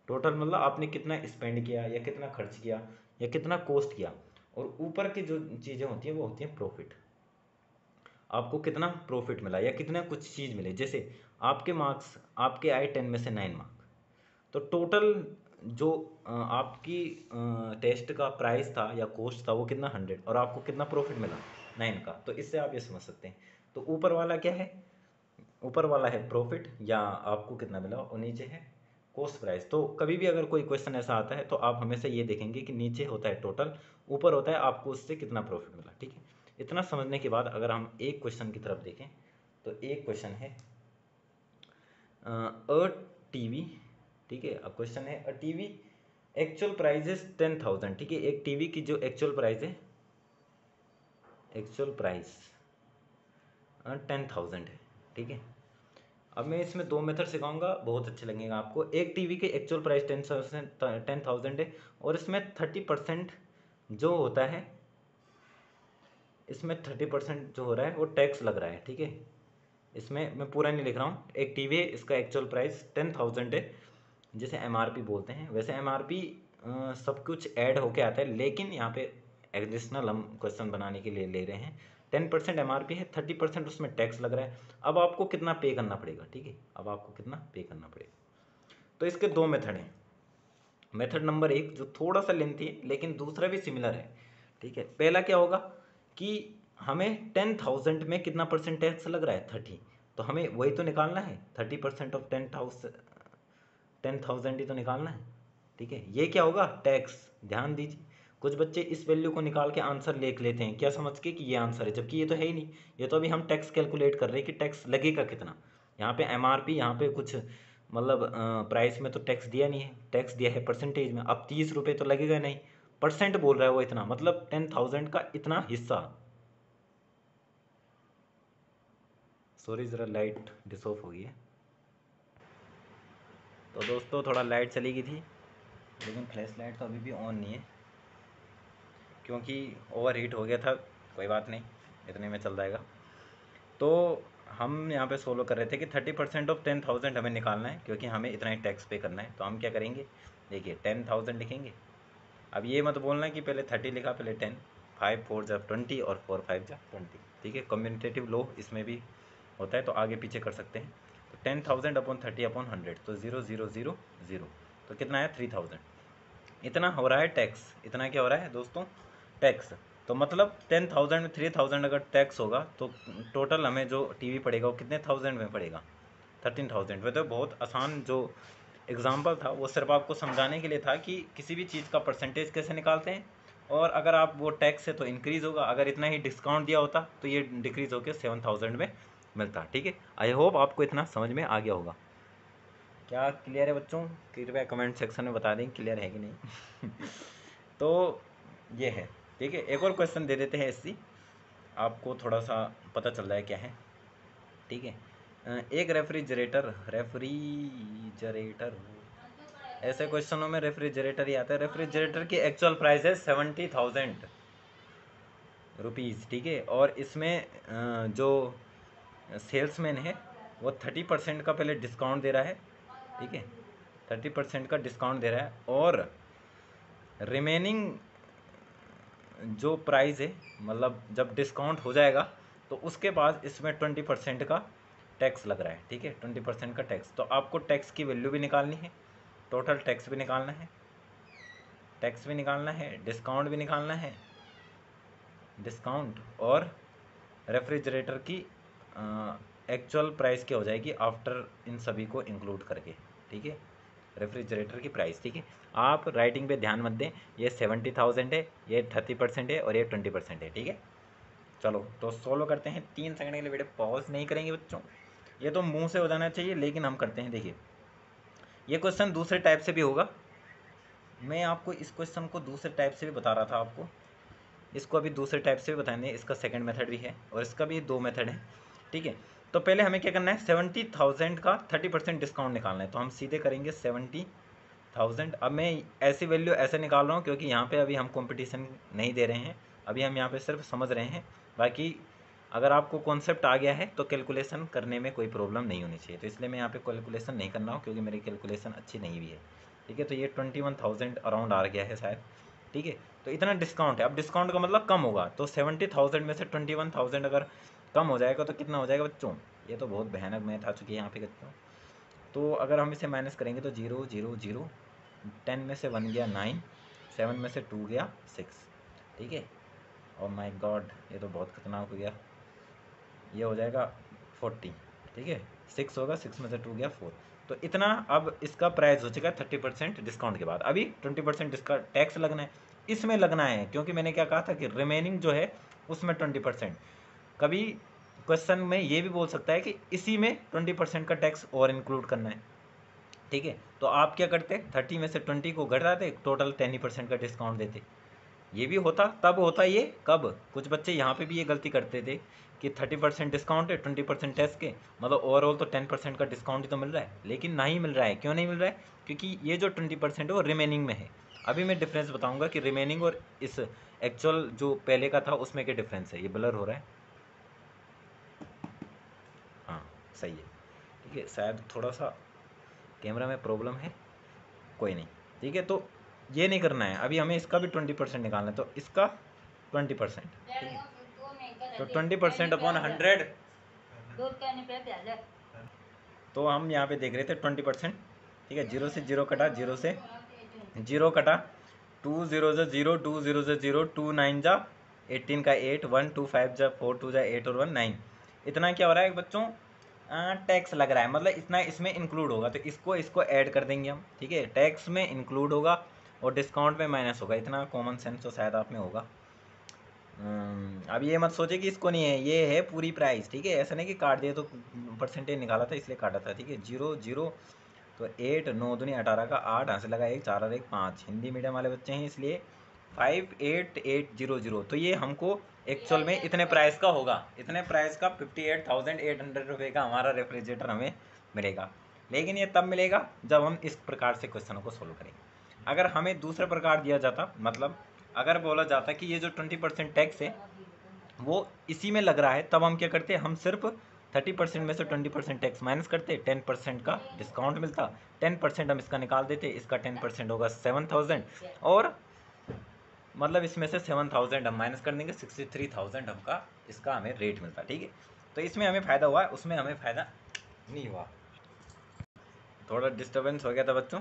टोटल मतलब आपने कितना स्पेंड किया या कितना खर्च किया या कितना कॉस्ट किया, और ऊपर की जो चीज़ें होती हैं वो होती हैं प्रॉफिट। आपको कितना प्रॉफिट मिला या कितना कुछ चीज़ मिले, जैसे आपके मार्क्स आपके आए 10 में से 9 मार्क्स, तो टोटल जो आपकी टेस्ट का प्राइस था या कॉस्ट था वो कितना 100, और आपको कितना प्रॉफिट मिला 9 का। तो इससे आप ये समझ सकते हैं। तो ऊपर वाला क्या है, ऊपर वाला है प्रॉफिट या आपको कितना मिला, और नीचे है कॉस्ट प्राइस। तो कभी भी अगर कोई क्वेश्चन ऐसा आता है तो आप हमेशा ये देखेंगे कि नीचे होता है टोटल, ऊपर होता है आपको उससे कितना प्रॉफिट मिला, ठीक है। इतना समझने के बाद अगर हम एक क्वेश्चन की तरफ देखें तो एक क्वेश्चन है अ टीवी, ठीक है। अब क्वेश्चन है a TV actual price is 10,000, ठीक है। एक टीवी की जो एक्चुअल प्राइस है, एक्चुअल प्राइस 10,000 है, ठीक है। अब मैं इसमें दो मेथड सिखाऊंगा, बहुत अच्छे लगेगा आपको। एक टीवी की एक्चुअल प्राइस 10,000 है, और इसमें 30% जो होता है, इसमें 30% जो हो रहा है वो टैक्स लग रहा है, ठीक है। इसमें मैं पूरा नहीं लिख रहा हूँ। एक टीवी है, इसका एक्चुअल प्राइस 10,000 है, जिसे एमआरपी बोलते हैं। वैसे एमआरपी सब कुछ ऐड होके आता है, लेकिन यहाँ पे एडिशनल हम क्वेश्चन बनाने के लिए ले रहे हैं। 10% एमआरपी है, 30% उसमें टैक्स लग रहा है। अब आपको कितना पे करना पड़ेगा, ठीक है, अब आपको कितना पे करना पड़ेगा। तो इसके दो मेथड हैं। मेथड नंबर एक जो थोड़ा सा लेंथी है, लेकिन दूसरा भी सिमिलर है, ठीक है। पहला क्या होगा कि हमें 10,000 में कितना परसेंट टैक्स लग रहा है, 30, तो हमें वही तो निकालना है, 30% ऑफ 10,000 ही तो निकालना है, ठीक है। ये क्या होगा, टैक्स। ध्यान दीजिए, कुछ बच्चे इस वैल्यू को निकाल के आंसर लिख लेते हैं, क्या समझ के कि ये आंसर है, जबकि ये तो है ही नहीं। ये तो अभी हम टैक्स कैलकुलेट कर रहे हैं कि टैक्स लगेगा कितना। यहाँ पे एमआरपी, यहाँ पे कुछ मतलब प्राइस में तो टैक्स दिया नहीं है, टैक्स दिया है परसेंटेज में। अब 30 रुपये तो लगेगा नहीं, परसेंट बोल रहा है वो इतना, मतलब 10,000 का इतना हिस्सा। सॉरी ज़रा लाइट डिस ऑफ हो गई है। तो दोस्तों थोड़ा लाइट चली गई थी, लेकिन फ्लैश लाइट तो अभी भी ऑन नहीं है क्योंकि ओवर हीट हो गया था। कोई बात नहीं, इतने में चल जाएगा। तो हम यहाँ पे सोलो कर रहे थे कि 30% ऑफ 10,000 हमें निकालना है, क्योंकि हमें इतना ही टैक्स पे करना है। तो हम क्या करेंगे, देखिए 10,000 लिखेंगे। अब ये मत बोलना कि पहले 30 लिखा, पहले 10। 5 4 जा 20 और 4 5 जा 20। ठीक है, कम्यूटेटिव लॉ इसमें भी होता है, तो आगे पीछे कर सकते हैं। तो 10,000 अपॉन 30 अपॉन 100, तो 0 0 0 0, तो कितना है 3,000। इतना हो रहा है टैक्स। इतना क्या हो रहा है दोस्तों, टैक्स। तो मतलब 10,000 में 3,000 अगर टैक्स होगा तो टोटल हमें जो टीवी पड़ेगा वो कितने थाउजेंड में पड़ेगा, 13,000 में। तो बहुत आसान जो एग्जाम्पल था वो सिर्फ आपको समझाने के लिए था कि किसी भी चीज़ का परसेंटेज कैसे निकालते हैं। और अगर आप वो टैक्स है तो इंक्रीज़ होगा, अगर इतना ही डिस्काउंट दिया होता तो ये डिक्रीज़ होकर 7,000 में मिलता। ठीक है, आई होप आपको इतना समझ में आ गया होगा। क्या क्लियर है बच्चों? कृपया कमेंट सेक्शन में बता दें क्लियर है कि नहीं। तो ये है। ठीक है, एक और क्वेश्चन दे देते हैं इससे, आपको थोड़ा सा पता चल रहा है क्या है। ठीक है, एक रेफ्रिजरेटर ऐसे क्वेश्चनों में रेफ्रिजरेटर ही आता है। रेफ्रिजरेटर की एक्चुअल प्राइस है 70,000 रुपीज़। ठीक है, और इसमें जो सेल्समैन है वो 30% का पहले डिस्काउंट दे रहा है। ठीक है, 30% का डिस्काउंट दे रहा है, और रिमेनिंग जो प्राइस है, मतलब जब डिस्काउंट हो जाएगा तो उसके बाद इसमें 20% का टैक्स लग रहा है। ठीक है, 20% का टैक्स। तो आपको टैक्स की वैल्यू भी निकालनी है, टोटल टैक्स भी निकालना है, टैक्स भी निकालना है, डिस्काउंट भी निकालना है, डिस्काउंट और रेफ्रिजरेटर की एक्चुअल प्राइस क्या हो जाएगी आफ्टर इन सभी को इंक्लूड करके। ठीक है, रेफ्रिजरेटर की प्राइस। ठीक है, आप राइटिंग पे ध्यान मत दें, ये 70,000 है, ये 30% है और ये 20% है। ठीक है, चलो तो सोलो करते हैं। 3 सेकंड के लिए वीडियो पॉज नहीं करेंगे बच्चों, ये तो मुंह से हो जाना चाहिए, लेकिन हम करते हैं। देखिए ये क्वेश्चन दूसरे टाइप से भी होगा, मैं आपको इस क्वेश्चन को दूसरे टाइप से भी बता रहा था आपको, इसको अभी दूसरे टाइप से भी बताएंगे। इसका सेकंड मेथड भी है और इसका भी 2 मेथड है। ठीक है, तो पहले हमें क्या करना है, 70,000 का 30% डिस्काउंट निकालना है। तो हम सीधे करेंगे 70,000। अब मैं ऐसी वैल्यू ऐसे निकाल रहा हूँ क्योंकि यहाँ पे अभी हम कंपटीशन नहीं दे रहे हैं, अभी हम यहाँ पे सिर्फ समझ रहे हैं। बाकी अगर आपको कॉन्सेप्ट आ गया है तो कैलकुलेशन करने में कोई प्रॉब्लम नहीं होनी चाहिए, तो इसलिए मैं यहाँ पे कैलकुलेशन नहीं कर रहा हूँ क्योंकि मेरी कैलकुलेशन अच्छी नहीं भी है। ठीक है, तो ये 21,000 अराउंड आ गया है शायद। ठीक है, तो इतना डिस्काउंट है। अब डिस्काउंट का मतलब कम होगा, तो 70,000 में से 21,000 अगर कम हो जाएगा तो कितना हो जाएगा बच्चों, ये तो बहुत भयानक मैथ आ चुकी है यहाँ पे बच्चों। तो अगर हम इसे माइनस करेंगे तो 0 0 0, 10 में से 1 गया 9, 7 में से 2 गया 6। ठीक है, और माय गॉड ये तो बहुत खतरनाक हो गया, ये हो जाएगा 40। ठीक है, 6 होगा, 6 में से 2 गया 4। तो इतना अब इसका प्राइस हो चुका है 30% डिस्काउंट के बाद। अभी 20% इसका टैक्स लगना है, इसमें लगना है, क्योंकि मैंने क्या कहा था कि रिमेनिंग जो है उसमें 20%। कभी क्वेश्चन में ये भी बोल सकता है कि इसी में 20% का टैक्स और इंक्लूड करना है। ठीक है, तो आप क्या करते, 30 में से 20 को घटाते, टोटल 10% का डिस्काउंट देते। ये भी होता, तब होता ये कब, कुछ बच्चे यहाँ पे भी ये गलती करते थे कि 30% डिस्काउंट है, 20% टैक्स के, मतलब ओवरऑल तो 10% का डिस्काउंट ही तो मिल रहा है। लेकिन नहीं मिल रहा है, क्यों नहीं मिल रहा है, क्योंकि ये जो 20% है वो रिमेनिंग में है। अभी मैं डिफरेंस बताऊंगा कि रिमेनिंग और इस एक्चुअल जो पहले का था उसमें क्या डिफरेंस है। ये ब्लर हो रहा है, हाँ सही है। ठीक है, शायद थोड़ा सा कैमरा में प्रॉब्लम है, कोई नहीं। ठीक है, तो ये नहीं करना है, अभी हमें इसका भी 20% निकालना है, तो इसका 20%। ठीक है, तो 20% अपॉन 100, तो हम यहाँ पे देख रहे थे 20%। ठीक है, 0 से 0 कटा, 0 से 0 कटा, 2 0 जा 0, 2 0 जा 0, 2 9 जा 18 का 8, 1 2 5 जा 4, 2 जा 8 और 1 9। इतना क्या हो रहा है बच्चों, टैक्स लग रहा है, मतलब इतना इसमें इंक्लूड होगा, तो इसको इसको ऐड कर देंगे हम। ठीक है, टैक्स में इंक्लूड होगा और डिस्काउंट में माइनस होगा। इतना कॉमन सेंस तो शायद आप में होगा। अब ये मत सोचे कि इसको नहीं है, ये है पूरी प्राइस। ठीक है, ऐसा नहीं कि काट दिया तो परसेंटेज निकाला था इसलिए काटा था। ठीक है, 0 0 तो 8 9 दूनी 18 का 8, यहाँ से लगा 1 4 और 1 5। हिंदी मीडियम वाले बच्चे हैं इसलिए 58800। तो ये हमको एक्चुअल में इतने प्राइस का होगा, इतने प्राइस का 58,800 रुपये का हमारा रेफ्रिजरेटर हमें मिलेगा। लेकिन ये तब मिलेगा जब हम इस प्रकार से क्वेश्चनों को सोल्व करेंगे। अगर हमें दूसरे प्रकार दिया जाता, मतलब अगर बोला जाता कि ये जो 20% टैक्स है वो इसी में लग रहा है, तब हम क्या करते, हम सिर्फ 30% में से 20% टैक्स माइनस करते, 10% का डिस्काउंट मिलता, 10% हम इसका निकाल देते, इसका 10% होगा 7000, और मतलब इसमें से 7000 हम माइनस कर देंगे, 63,000 हमका इसका हमें रेट मिलता। ठीक है, तो इसमें हमें फ़ायदा हुआ, उसमें हमें फ़ायदा नहीं हुआ। थोड़ा डिस्टर्बेंस हो गया था बच्चों।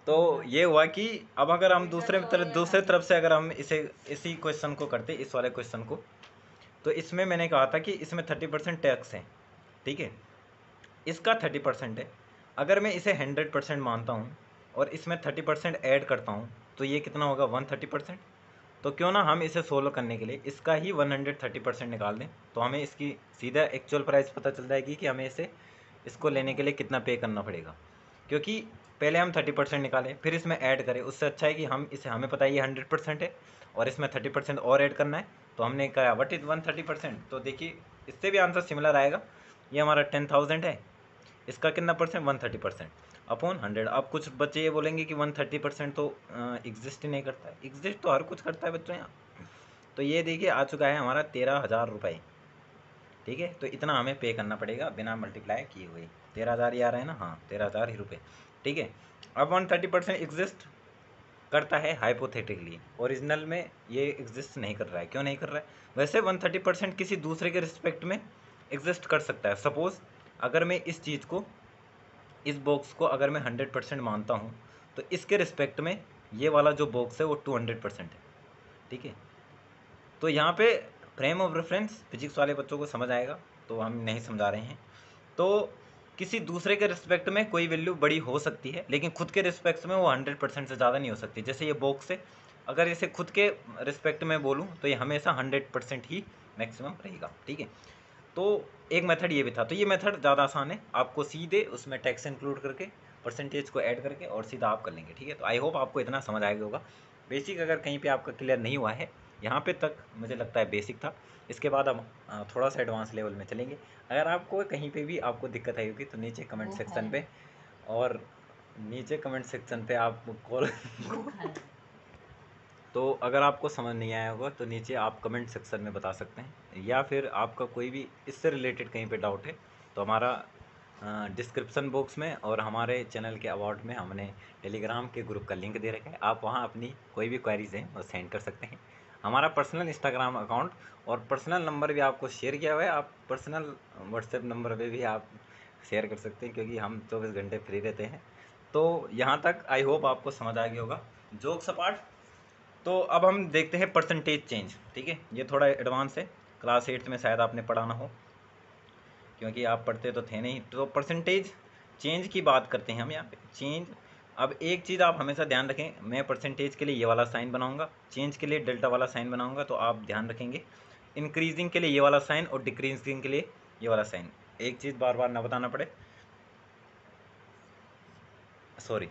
तो ये हुआ कि अब अगर हम दूसरे तरफ से अगर हम इसी क्वेश्चन को करते, इस वाले क्वेश्चन को, तो इसमें मैंने कहा था कि इसमें 30% टैक्स है। ठीक है, इसका 30% है। अगर मैं इसे 100% मानता हूँ और इसमें 30% ऐड करता हूँ तो ये कितना होगा, 130%। तो क्यों ना हम इसे सोल्व करने के लिए इसका ही 130% निकाल दें, तो हमें इसकी सीधा एक्चुअल प्राइस पता चल जाएगी कि हमें इसको लेने के लिए कितना पे करना पड़ेगा। क्योंकि पहले हम 30% निकालें फिर इसमें ऐड करें, उससे अच्छा है कि हमें पता है ये 100% है और इसमें 30% और ऐड करना है, तो हमने कहा व्हाट इज़ 130%। तो देखिए इससे भी आंसर सिमिलर आएगा। ये हमारा 10,000 है, इसका कितना परसेंट, 130% अपॉन 100। अब कुछ बच्चे ये बोलेंगे कि 130% तो एग्जिस्ट ही नहीं करता है। एग्जिस्ट तो हर कुछ करता है बच्चों यहाँ। तो ये देखिए आ चुका है हमारा 13,000 रुपये। ठीक है, तो इतना हमें पे करना पड़ेगा बिना मल्टीप्लाई किए हुए। 13,000 ही आ रहा है ना, हाँ 13,000 ही रुपये। ठीक है, अब 130% एग्जिस्ट करता है हाइपोथेटिकली, ओरिजिनल में ये एग्जिस्ट नहीं कर रहा है। क्यों नहीं कर रहा है, वैसे 130% किसी दूसरे के रिस्पेक्ट में एग्जिस्ट कर सकता है। सपोज़ अगर मैं इस चीज़ को, इस बॉक्स को अगर मैं 100% मानता हूँ तो इसके रिस्पेक्ट में ये वाला जो बॉक्स है वो 200% है। ठीक है, तो यहाँ पे फ्रेम ऑफ रेफरेंस फिजिक्स वाले बच्चों को समझ आएगा, तो हम नहीं समझा रहे हैं। तो किसी दूसरे के रिस्पेक्ट में कोई वैल्यू बड़ी हो सकती है, लेकिन खुद के रिस्पेक्ट में वो 100% से ज़्यादा नहीं हो सकती। जैसे ये बॉक्स है, अगर इसे खुद के रिस्पेक्ट में बोलूँ तो ये हमेशा 100% ही मैक्सिमम रहेगा। ठीक है, तो एक मेथड ये भी था। तो ये मेथड ज़्यादा आसान है, आपको सीधे उसमें टैक्स इंक्लूड करके परसेंटेज को ऐड करके और सीधा आप कर लेंगे। ठीक है, तो आई होप आपको इतना समझ आ गया होगा। बेसिक अगर कहीं पे आपका क्लियर नहीं हुआ है, यहाँ पे तक मुझे लगता है बेसिक था। इसके बाद हम थोड़ा सा एडवांस लेवल में चलेंगे। अगर आपको कहीं पे भी आपको दिक्कत आई होगी तो नीचे कमेंट सेक्शन पे, और नीचे कमेंट सेक्शन पे आप कॉल तो अगर आपको समझ नहीं आया होगा तो नीचे आप कमेंट सेक्शन में बता सकते हैं, या फिर आपका कोई भी इससे रिलेटेड कहीं पे डाउट है तो हमारा डिस्क्रिप्शन बॉक्स में और हमारे चैनल के अबाउट में हमने टेलीग्राम के ग्रुप का लिंक दे रखा है। आप वहाँ अपनी कोई भी क्वेरीज हैं वो सेंड कर सकते हैं। हमारा पर्सनल इंस्टाग्राम अकाउंट और पर्सनल नंबर भी आपको शेयर किया हुआ है, आप पर्सनल व्हाट्सएप नंबर पे भी आप शेयर कर सकते हैं, क्योंकि हम 24 घंटे फ्री रहते हैं। तो यहाँ तक आई होप आपको समझ आ गया होगा। जोक्स अपार्ट, तो अब हम देखते हैं परसेंटेज चेंज। ठीक है, ये थोड़ा एडवांस है, क्लास 8 में शायद आपने पढ़ा ना हो, क्योंकि आप पढ़ते तो थे नहीं। तो परसेंटेज चेंज की बात करते हैं हम यहाँ पे। चेंज, अब एक चीज़ आप हमेशा ध्यान रखें, मैं परसेंटेज के लिए ये वाला साइन बनाऊंगा, चेंज के लिए डेल्टा वाला साइन बनाऊंगा, तो आप ध्यान रखेंगे इंक्रीजिंग के लिए ये वाला साइन और डिक्रीजिंग के लिए ये वाला साइन। एक चीज़ बार बार ना बताना पड़े, सॉरी।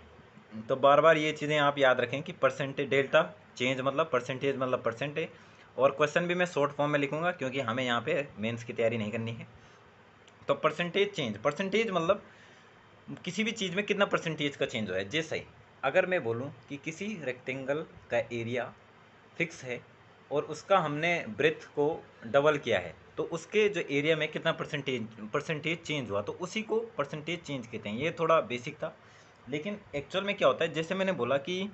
तो बार बार ये चीज़ें आप याद रखें कि परसेंटेज डेल्टा चेंज मतलब परसेंटेज मतलब परसेंटेज। और क्वेश्चन भी मैं शॉर्ट फॉर्म में लिखूंगा क्योंकि हमें यहाँ पे मेंस की तैयारी नहीं करनी है। तो परसेंटेज चेंज, परसेंटेज मतलब किसी भी चीज़ में कितना परसेंटेज का चेंज हो है। जैसे अगर मैं बोलूँ कि किसी रेक्टेंगल का एरिया फिक्स है और उसका हमने ब्रेथ को डबल किया है, तो उसके जो एरिया में कितना परसेंटेज चेंज हुआ, तो उसी को परसेंटेज चेंज कहते हैं। ये थोड़ा बेसिक था, लेकिन एक्चुअल में क्या होता है, जैसे मैंने बोला कि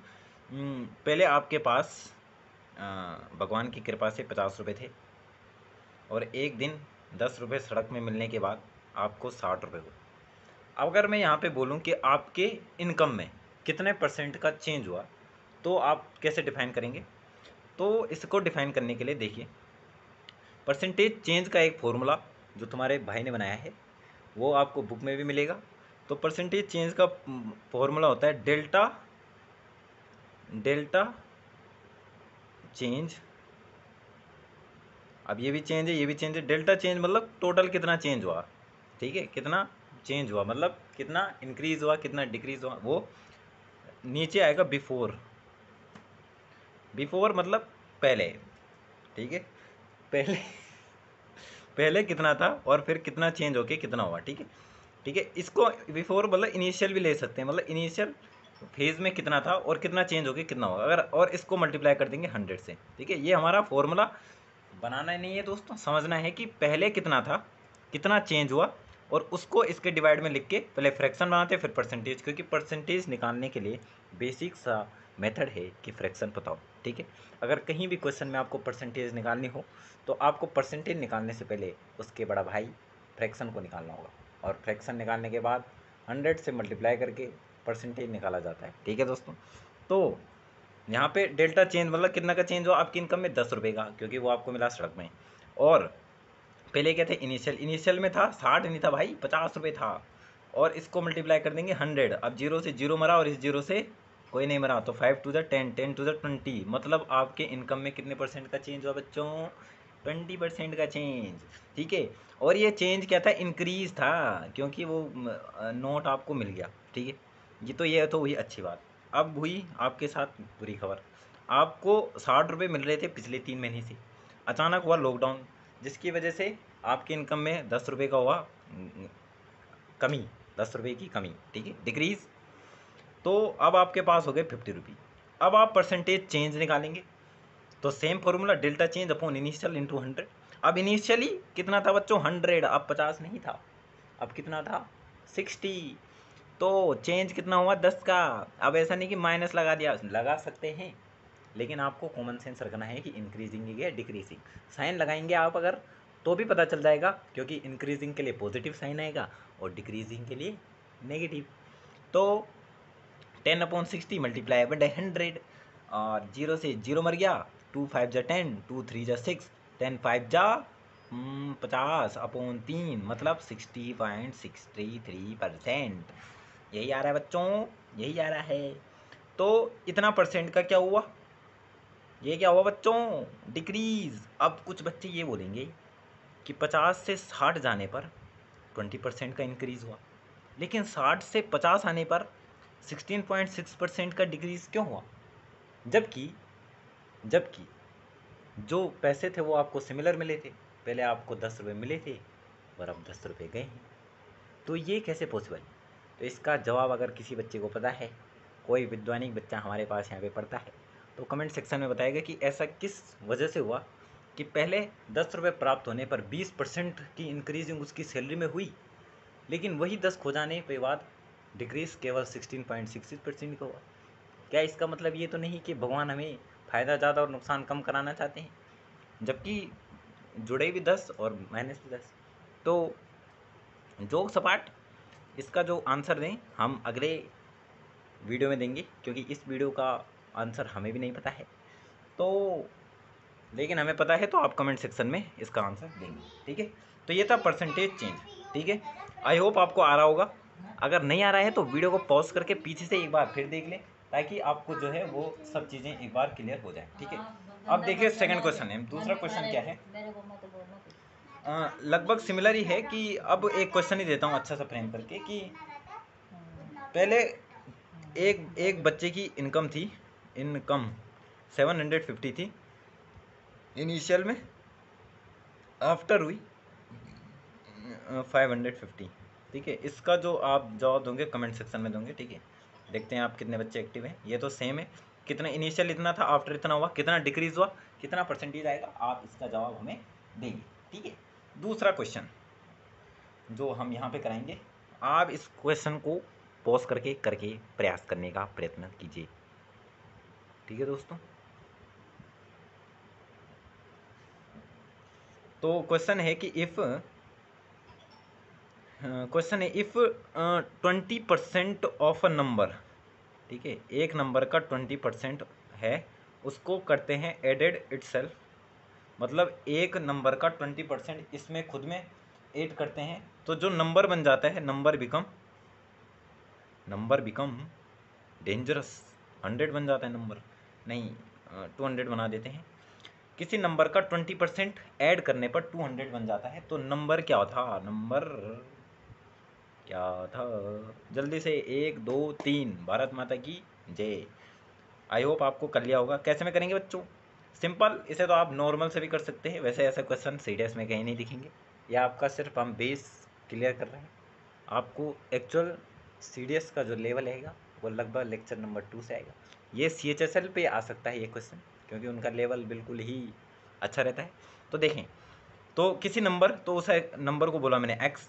पहले आपके पास भगवान की कृपा से 50 रुपये थे और एक दिन 10 रुपये सड़क में मिलने के बाद आपको 60 रुपये हुए। अगर मैं यहाँ पे बोलूँ कि आपके इनकम में कितने परसेंट का चेंज हुआ, तो आप कैसे डिफाइन करेंगे। तो इसको डिफाइन करने के लिए देखिए, परसेंटेज चेंज का एक फॉर्मूला जो तुम्हारे भाई ने बनाया है वो आपको बुक में भी मिलेगा। तो परसेंटेज चेंज का फॉर्मूला होता है डेल्टा चेंज। अब ये भी चेंज है, ये भी चेंज है। डेल्टा चेंज मतलब टोटल कितना चेंज हुआ, ठीक है, कितना चेंज हुआ, मतलब कितना इंक्रीज हुआ कितना डिक्रीज हुआ, वो नीचे आएगा बिफोर। बिफोर मतलब पहले, ठीक है, पहले पहले कितना था और फिर कितना चेंज होके कितना हुआ, ठीक है। ठीक है, इसको बिफोर मतलब इनिशियल भी ले सकते हैं, मतलब इनिशियल फेज में कितना था और कितना चेंज होके कितना होगा, अगर और इसको मल्टीप्लाई कर देंगे 100 से, ठीक है। ये हमारा फॉर्मूला बनाना नहीं है दोस्तों, समझना है कि पहले कितना था कितना चेंज हुआ और उसको इसके डिवाइड में लिख के पहले फ्रैक्शन बनाते फिर परसेंटेज, क्योंकि परसेंटेज निकालने के लिए बेसिक सा मेथड है कि फ्रैक्शन पता हो, ठीक है। अगर कहीं भी क्वेश्चन में आपको परसेंटेज निकालनी हो तो आपको परसेंटेज निकालने से पहले उसके बड़ा भाई फ्रैक्शन को निकालना होगा, और फ्रैक्शन निकालने के बाद 100 से मल्टीप्लाई करके परसेंटेज निकाला जाता है, ठीक है दोस्तों। तो यहाँ पे डेल्टा चेंज मतलब कितना का चेंज हुआ आपकी इनकम में, 10 रुपये का, क्योंकि वो आपको मिला सड़क में। और पहले क्या थे इनिशियल, इनिशियल में था 60 नहीं था भाई, 50 रुपये था, और इसको मल्टीप्लाई कर देंगे 100। अब जीरो से जीरो मरा और इस जीरो से कोई नहीं मरा, तो 5 टू द 10, 10 टू द 20, मतलब आपके इनकम में कितने परसेंट का चेंज हुआ बच्चों, 20% का चेंज, ठीक है। और ये चेंज क्या था, इंक्रीज था, क्योंकि वो नोट आपको मिल गया, ठीक है। ये तो हुई अच्छी बात। अब हुई आपके साथ बुरी खबर, आपको 60 रुपये मिल रहे थे पिछले 3 महीने से, अचानक हुआ लॉकडाउन, जिसकी वजह से आपके इनकम में 10 रुपये का हुआ कमी, 10 रुपये की कमी, ठीक है, डिक्रीज। तो अब आपके पास हो गए 50 रुपये। अब आप परसेंटेज चेंज निकालेंगे, तो same formula delta change upon initial into 100। अब इनिशियली कितना था बच्चों 100, अब 50 नहीं था, अब कितना था 60। तो चेंज कितना हुआ 10 का। अब ऐसा नहीं कि माइनस लगा दिया, लगा सकते हैं, लेकिन आपको कॉमन सेंस रखना है कि इंक्रीजिंग या डिक्रीजिंग साइन लगाएंगे आप अगर, तो भी पता चल जाएगा, क्योंकि इंक्रीजिंग के लिए पॉजिटिव साइन आएगा और डिक्रीजिंग के लिए नेगेटिव। तो 10/60 मल्टीप्लाई बाय 100, और जीरो से जीरो मर गया, 2 5 जा 10, 2 3 जा 6, 10 5 जा 50/3, मतलब 60.63%। यही आ रहा है बच्चों, यही आ रहा है। तो इतना परसेंट का क्या हुआ, ये क्या हुआ बच्चों, डिक्रीज। अब कुछ बच्चे ये बोलेंगे कि 50 से 60 जाने पर 20% का इंक्रीज हुआ, लेकिन 60 से 50 आने पर 16.6% का डिक्रीज क्यों हुआ, जबकि जबकि जो पैसे थे वो आपको सिमिलर मिले थे, पहले आपको 10 रुपये मिले थे और अब 10 रुपये गए हैं, तो ये कैसे पॉसिबल। तो इसका जवाब अगर किसी बच्चे को पता है, कोई विद्वानिक बच्चा हमारे पास यहाँ पे पढ़ता है, तो कमेंट सेक्शन में बताएगा कि ऐसा किस वजह से हुआ कि पहले 10 रुपये प्राप्त होने पर 20% की इंक्रीजिंग उसकी सैलरी में हुई, लेकिन वही 10 खो जाने के बाद डिक्रीज केवल 16.66% का हुआ। क्या इसका मतलब ये तो नहीं कि भगवान हमें फ़ायदा ज़्यादा और नुकसान कम कराना चाहते हैं, जबकि जुड़े भी 10 और माइनस भी 10। तो जोक सपाट, इसका जो आंसर दें हम अगले वीडियो में देंगे, क्योंकि इस वीडियो का आंसर हमें भी नहीं पता है, तो लेकिन हमें पता है तो आप कमेंट सेक्शन में इसका आंसर देंगे, ठीक है। तो ये था परसेंटेज चेंज, ठीक है। आई होप आपको आ रहा होगा, अगर नहीं आ रहा है तो वीडियो को पॉज करके पीछे से एक बार फिर देख लें, ताकि आपको जो है वो सब चीज़ें एक बार क्लियर हो जाए, ठीक है। अब देखिए सेकंड क्वेश्चन है, दूसरा क्वेश्चन क्या है, लगभग सिमिलर ही है कि अब एक क्वेश्चन ही देता हूँ अच्छा सा फ्रेम करके कि पहले एक बच्चे की इनकम 750 थी इनिशियल में, आफ्टर हुई 550, ठीक है। इसका जो आप जवाब दोगे कमेंट सेक्शन में दोगे, ठीक है। देखते हैं आप कितने बच्चे एक्टिव हैं, ये तो सेम है, कितना इनिशियल इतना था, आफ्टर इतना हुआ, कितना डिक्रीज हुआ, कितना परसेंटेज आएगा, आप इसका जवाब हमें देंगे, ठीक है। दूसरा क्वेश्चन जो हम यहाँ पे कराएंगे, आप इस क्वेश्चन को पॉज करके प्रयास करने का प्रयत्न कीजिए, ठीक है दोस्तों। तो क्वेश्चन है कि इफ़ 20% ऑफ अ नंबर, ठीक है, एक नंबर का 20% है, उसको करते हैं एडेड इटसेल्फ, मतलब एक नंबर का 20% इसमें खुद में ऐड करते हैं, तो जो नंबर बन जाता है, नंबर बिकम डेंजरस, 100 बन जाता है नंबर, नहीं 200 बना देते हैं। किसी नंबर का 20% ऐड करने पर 200 बन जाता है, तो नंबर क्या था, नंबर क्या था, जल्दी से 1 2 3, भारत माता की जय। आई होप आपको कर लिया होगा। कैसे में करेंगे बच्चों, सिंपल, इसे तो आप नॉर्मल से भी कर सकते हैं, वैसे ऐसे क्वेश्चन सीडीएस में कहीं नहीं दिखेंगे। ये आपका सिर्फ हम बेस क्लियर कर रहे हैं। आपको एक्चुअल सीडीएस का जो लेवल रहेगा वो लगभग लेक्चर नंबर 2 से आएगा। ये CHSL पे आ सकता है ये क्वेश्चन, क्योंकि उनका लेवल बिल्कुल ही अच्छा रहता है। तो देखें, तो किसी नंबर, तो उस नंबर को बोला मैंने x,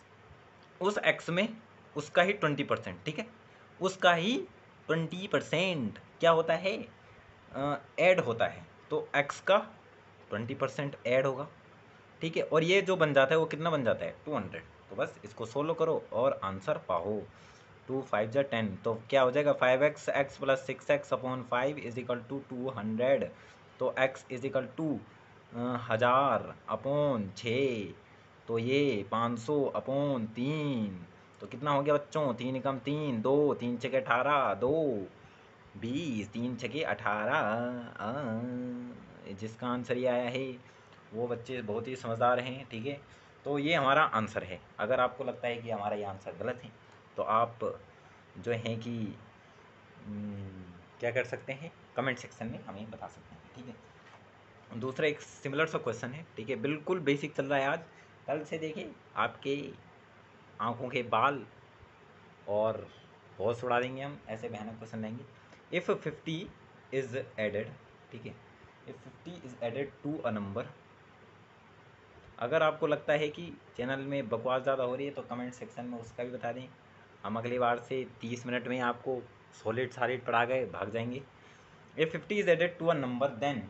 उस x में उसका ही 20%, ठीक है, उसका ही 20% क्या होता है, ऐड होता है। तो x का 20% ऐड होगा, ठीक है, और ये जो बन जाता है वो कितना बन जाता है, 200। तो बस इसको सोल्व करो और आंसर पाओ। 2 5 जा 10, तो क्या हो जाएगा, 5x x plus 6x upon 5 is equal to 200। तो x is equal to 1000 upon 6, तो ये 500 अपॉन 3, तो कितना हो गया बच्चों, 3 एकम 3, 2 3 छके 18, 2 20, 3 छके 18। जिसका आंसर ये आया है वो बच्चे बहुत ही समझदार हैं, ठीक है। तो ये हमारा आंसर है। अगर आपको लगता है कि हमारा ये आंसर गलत है तो आप जो हैं कि क्या कर सकते हैं, कमेंट सेक्शन में हमें बता सकते हैं, ठीक है। दूसरा एक सिमिलर सा क्वेश्चन है, ठीक है, बिल्कुल बेसिक चल रहा है आज। कल से देखिए आपके आंखों के बाल और होश उड़ा देंगे हम, ऐसे भयानक क्वेश्चन लेंगे। इफ़ 50 इज़ एडेड, ठीक है, if 50 is added to a number. अगर आपको लगता है कि चैनल में बकवास ज़्यादा हो रही है तो कमेंट सेक्शन में उसका भी बता दें। हम अगली बार से 30 मिनट में आपको सॉलिड पढ़ा गए भाग जाएंगे। If 50 is added to a number then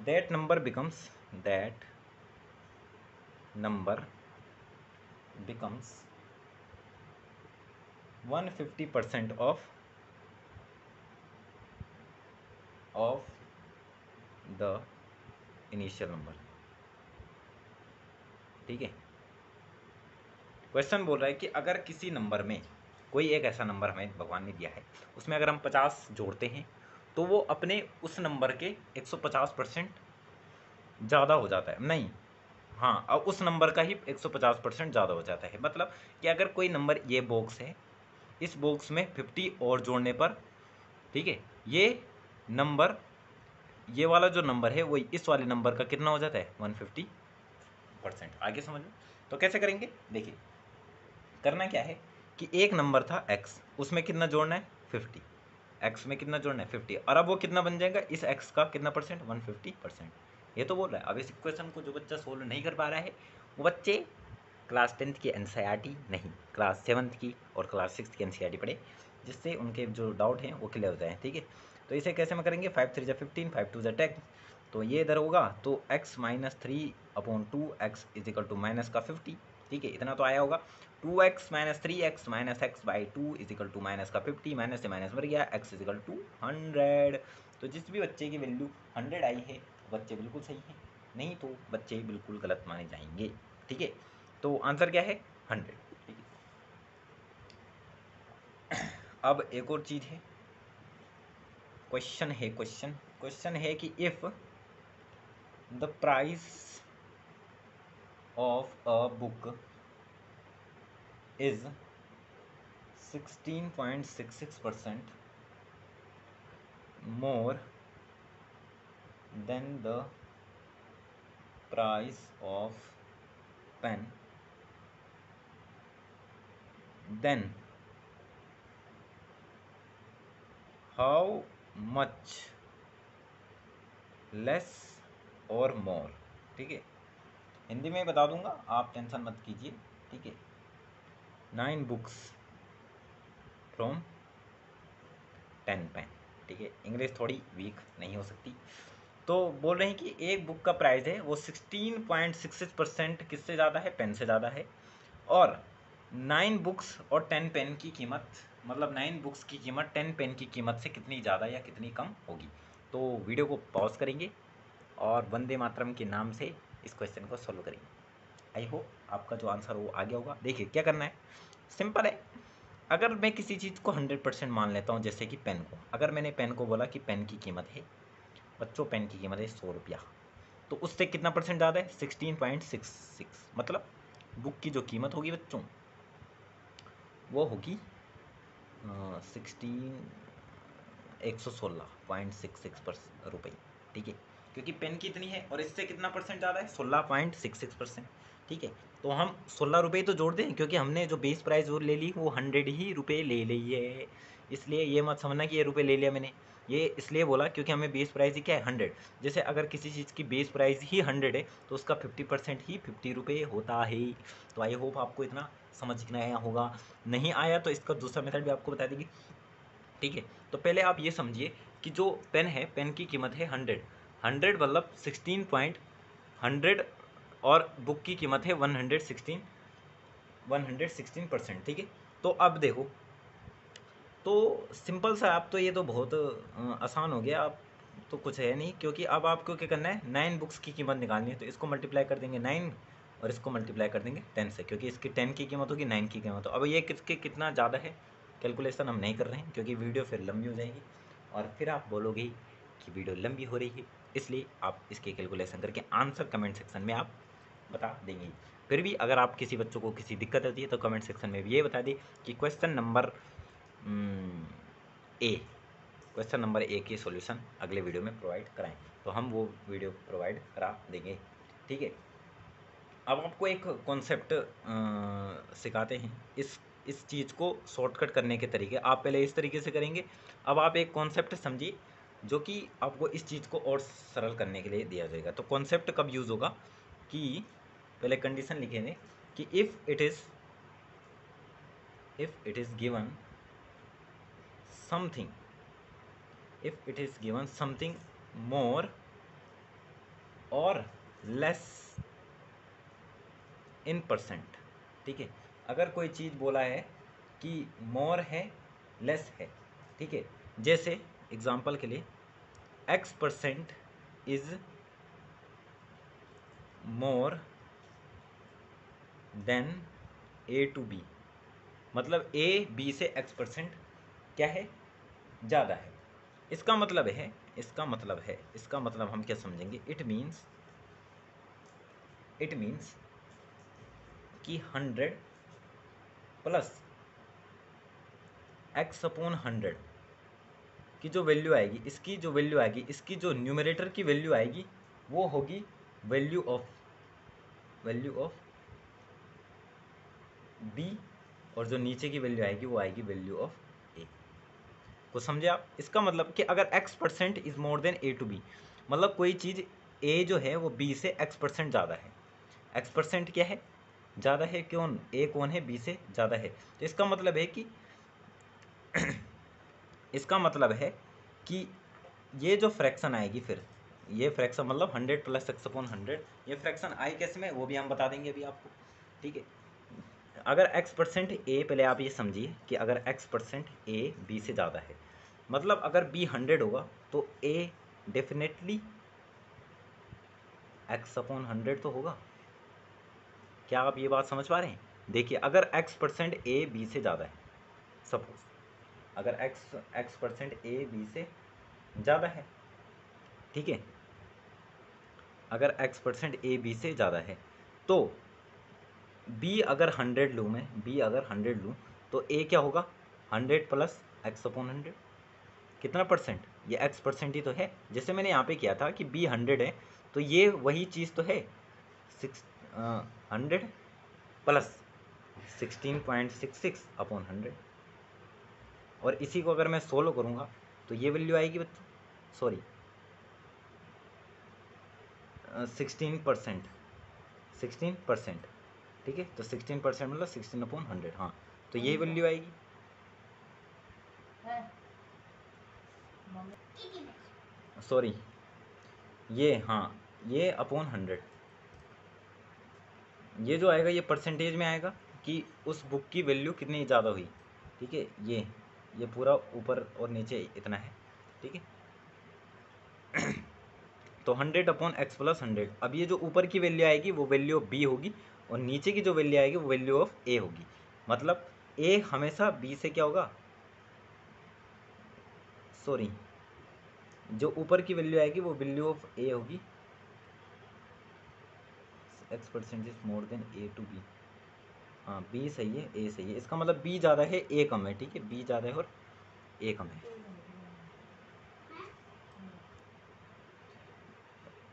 that number becomes 150% of the initial number, ठीक है। क्वेश्चन बोल रहा है कि अगर किसी नंबर में कोई एक ऐसा नंबर हमें भगवान ने दिया है, उसमें अगर हम 50 जोड़ते हैं तो वो अपने उस नंबर के 150% ज़्यादा हो जाता है, नहीं, हाँ, अब उस नंबर का ही 150% ज़्यादा हो जाता है। मतलब कि अगर कोई नंबर, ये बॉक्स है, इस बॉक्स में 50 और जोड़ने पर, ठीक है, ये नंबर, ये वाला जो नंबर है वो इस वाले नंबर का कितना हो जाता है, 150%। आगे समझो, तो कैसे करेंगे, देखिए करना क्या है कि एक नंबर था x, उसमें कितना जोड़ना है, 50, x में कितना जोड़ना है, 50, और अब वो कितना बन जाएगा, इस x का कितना परसेंट, 150%। ये तो बोल रहा है। अब इस इक्वेशन को जो बच्चा सोल्व नहीं कर पा रहा है वो बच्चे क्लास 10th की NCERT नहीं, क्लास 7th की और क्लास 6th की NCERT पढ़े, जिससे उनके जो डाउट हैं वो क्लियर हो जाए, ठीक है। तो इसे कैसे में करेंगे, 5 3 जा 15, 5 2 जा 10, तो ये इधर होगा, तो x minus 3/2x is equal to minus का 50, ठीक है, इतना तो आया होगा। 2x minus 3x minus x by 2 is equal to minus का 50, माइनस से माइनस मर गया, x इज इक्वल टू 100। तो जिस भी बच्चे की वैल्यू 100 आई है बच्चे बिल्कुल सही है, नहीं तो बच्चे बिल्कुल गलत माने जाएंगे, ठीक है। तो आंसर क्या है, 100, ठीक है। अब एक और चीज़ है, क्वेश्चन है कि if the price of a book is 16.66% more than the price of pen, then how much less or more, ठीक है। हिंदी में बता दूंगा, आप टेंशन मत कीजिए, ठीक है। 9 बुक्स फ्रॉम 10 पेन, ठीक है, इंग्लिश थोड़ी वीक नहीं हो सकती। तो बोल रहे हैं कि एक बुक का प्राइस है वो 16.66% किससे ज़्यादा है, पेन से ज़्यादा है, और 9 बुक्स और 10 पेन की कीमत, मतलब 9 बुक्स की कीमत 10 पेन की कीमत से कितनी ज़्यादा या कितनी कम होगी। तो वीडियो को पॉज करेंगे और वंदे मातरम के नाम से इस क्वेश्चन को सोल्व करेंगे। आई होप आपका जो आंसर वो आ गया होगा। देखिए क्या करना है, सिंपल है। अगर मैं किसी चीज़ को 100% मान लेता हूँ, जैसे कि पेन को, अगर मैंने पेन को बोला कि पेन की कीमत है बच्चों, पेन की कीमत है 100 रुपया, तो उससे कितना परसेंट ज़्यादा है, 16.66, मतलब बुक की जो कीमत होगी बच्चों वो होगी 16166 रुपये, ठीक है, क्योंकि पेन की इतनी है और इससे कितना परसेंट ज़्यादा है, 16.66%, ठीक है। तो हम 16 रुपये तो जोड़ दें, क्योंकि हमने जो बेस प्राइस वो ले ली वो 100 ही रुपये ले ली है, इसलिए ये मत समझना कि ये रुपये ले लिया मैंने, ये इसलिए बोला क्योंकि हमें बेस प्राइस ही क्या है 100। जैसे अगर किसी चीज़ की बेस प्राइस ही 100 है तो उसका 50% ही 50 रुपये होता है। तो आई होप आपको इतना समझ में आया होगा, नहीं आया तो इसका दूसरा मेथड भी आपको बता देगी, ठीक है। तो पहले आप ये समझिए कि जो पेन है, पेन की कीमत है 100, 100 मतलब 16.100 और बुक की कीमत है 116%, ठीक है। तो अब देखो, तो सिंपल सा, आप तो ये तो बहुत आसान हो गया, आप तो कुछ है नहीं, क्योंकि अब आपको क्या करना है, 9 बुक्स की कीमत निकालनी है, तो इसको मल्टीप्लाई कर देंगे 9 और इसको मल्टीप्लाई कर देंगे 10 से, क्योंकि इसकी 10 की कीमत होगी, 9 की कीमत हो। अब ये किसके कितना ज़्यादा है कैलकुलेशन हम नहीं कर रहे हैं, क्योंकि वीडियो फिर लंबी हो जाएगी और फिर आप बोलोगे कि वीडियो लंबी हो रही है, इसलिए आप इसकी कैलकुलेशन करके आंसर कमेंट सेक्शन में आप बता देंगे। फिर भी अगर आप किसी बच्चों को किसी दिक्कत होती है तो कमेंट सेक्शन में भी ये बता दी कि question number A, question number A की सॉल्यूशन अगले वीडियो में प्रोवाइड कराएं, तो हम वो वीडियो प्रोवाइड करा देंगे, ठीक है। अब आपको एक कॉन्सेप्ट सिखाते हैं, इस चीज़ को शॉर्टकट करने के तरीके आप पहले इस तरीके से करेंगे। अब आप एक कॉन्सेप्ट समझिए जो कि आपको इस चीज़ को और सरल करने के लिए दिया जाएगा। तो कॉन्सेप्ट कब यूज़ होगा कि पहले कंडीशन लिखेंगे कि if it is given something, if it is given something more or less in percent, ठीक है। अगर कोई चीज़ बोला है कि मोर है लेस है, ठीक है, जैसे एग्जांपल के लिए x% is more than A to B, मतलब A B से x% क्या है, ज़्यादा है। इसका मतलब हम क्या समझेंगे, इट मीन्स कि 100 प्लस x/100 की जो वैल्यू आएगी, इसकी जो न्यूमरेटर की वैल्यू आएगी वो होगी वैल्यू ऑफ b, और जो नीचे की वैल्यू आएगी वो आएगी वैल्यू ऑफ a। को समझे आप? इसका मतलब कि अगर x% is more than A to B, मतलब कोई चीज़ a जो है वो b से x% ज़्यादा है। x% क्या है, ज़्यादा है, a कौन है, b से ज़्यादा है। तो इसका मतलब है कि ये जो फ्रैक्शन आएगी, फिर ये फ्रैक्शन मतलब 100 प्लस x/100, ये फ्रैक्शन आई कैसे में वो भी हम बता देंगे अभी आपको, ठीक है। अगर x% a, पहले आप ये समझिए कि अगर x% a b से ज़्यादा है, मतलब अगर b 100 होगा तो a डेफिनेटली x/100 तो होगा। क्या आप ये बात समझ पा रहे हैं? देखिए, अगर x% a b से ज़्यादा है, सपोज अगर x% a b से ज़्यादा है, ठीक है, अगर x% a b से ज़्यादा है तो b अगर 100 लूँ मैं, तो a क्या होगा, 100 प्लस x/100, कितना परसेंट, ये x% ही तो है। जैसे मैंने यहाँ पे किया था कि b 100 है, तो ये वही चीज़ तो है, 100 प्लस 16.66/100, और इसी को अगर मैं सोल्व करूँगा तो ये वैल्यू आएगी बच्चों, सॉरी 16%, ठीक है। तो 16% मतलब 16/100, हाँ, तो यही वैल्यू आएगी। सॉरी, ये हाँ, ये अपॉन 100, ये जो आएगा ये परसेंटेज में आएगा कि उस बुक की वैल्यू कितनी ज़्यादा हुई, ठीक है। ये पूरा ऊपर और नीचे इतना है, ठीक है। तो 100/x+100, अब ये जो ऊपर की वैल्यू आएगी वो वैल्यू ऑफ बी होगी, और नीचे की जो वैल्यू आएगी वो वैल्यू ऑफ ए होगी। मतलब ए हमेशा बी से क्या होगा, सॉरी, जो ऊपर की वैल्यू आएगी वो वैल्यू ऑफ ए होगी, x% is more than A to B, हाँ बी सही है, ए सही है, इसका मतलब बी ज़्यादा है ए कम है, ठीक है, बी ज़्यादा है और ए कम है।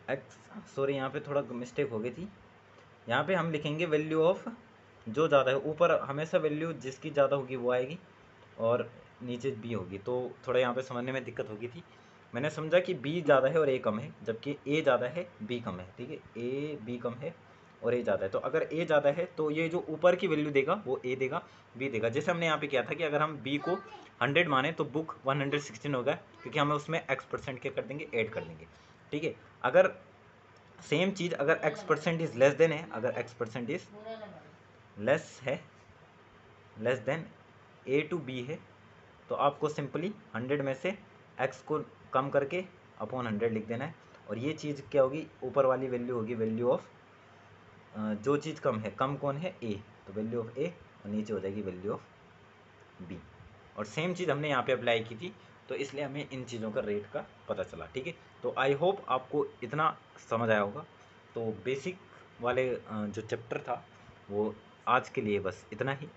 एक्स सॉरी यहाँ पे थोड़ा मिस्टेक हो गई थी, यहाँ पे हम लिखेंगे वैल्यू ऑफ जो ज़्यादा है, ऊपर हमेशा वैल्यू जिसकी ज़्यादा होगी वो आएगी और नीचे बी होगी, तो थोड़ा यहाँ पे समझने में दिक्कत होगी थी। मैंने समझा कि बी ज़्यादा है और ए कम है, जबकि ए ज़्यादा है बी कम है, ठीक है, ए बी कम है और ए ज़्यादा है। तो अगर ए ज़्यादा है तो ये जो ऊपर की वैल्यू देगा वो ए देगा, बी देगा। जैसे हमने यहाँ पे किया था कि अगर हम बी को 100 माने तो बुक 116 होगा, क्योंकि हमें उसमें x% क्या कर देंगे, ऐड कर देंगे, ठीक है। अगर सेम चीज़ अगर x% इज़ लेस देन है, अगर x% इज़ लेस है, less than A to B है, तो आपको सिंपली 100 में से x को कम करके अपॉन 100 लिख देना है। और ये चीज़ क्या होगी, ऊपर वाली वैल्यू होगी वैल्यू ऑफ जो चीज़ कम है, कम कौन है, ए, तो वैल्यू ऑफ ए, और नीचे हो जाएगी वैल्यू ऑफ बी। और सेम चीज़ हमने यहाँ पे अप्लाई की थी, तो इसलिए हमें इन चीज़ों का रेट का पता चला, ठीक है। तो आई होप आपको इतना समझ आया होगा। तो बेसिक वाले जो चैप्टर था वो आज के लिए बस इतना ही।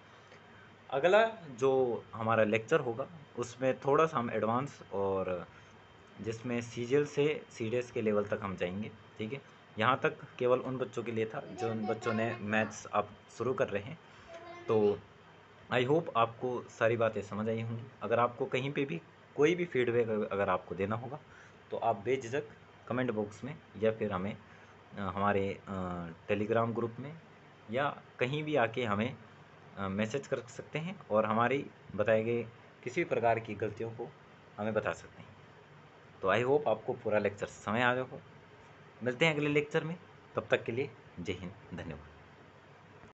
अगला जो हमारा लेक्चर होगा उसमें थोड़ा सा हम एडवांस, और जिसमें सीजीएल से सीडीएस के लेवल तक हम जाएंगे, ठीक है। यहाँ तक केवल उन बच्चों के लिए था जो उन बच्चों ने मैथ्स अब शुरू कर रहे हैं। तो आई होप आपको सारी बातें समझ आई होंगी। अगर आपको कहीं पे भी कोई भी फीडबैक अगर आपको देना होगा तो आप बेझिझक कमेंट बॉक्स में, या फिर हमें हमारे टेलीग्राम ग्रुप में, या कहीं भी आके हमें मैसेज कर सकते हैं, और हमारी बताए गए किसी भी प्रकार की गलतियों को हमें बता सकते हैं। तो आई होप आपको पूरा लेक्चर समझ आ गया हो। मिलते हैं अगले लेक्चर में, तब तक के लिए जय हिंद, धन्यवाद।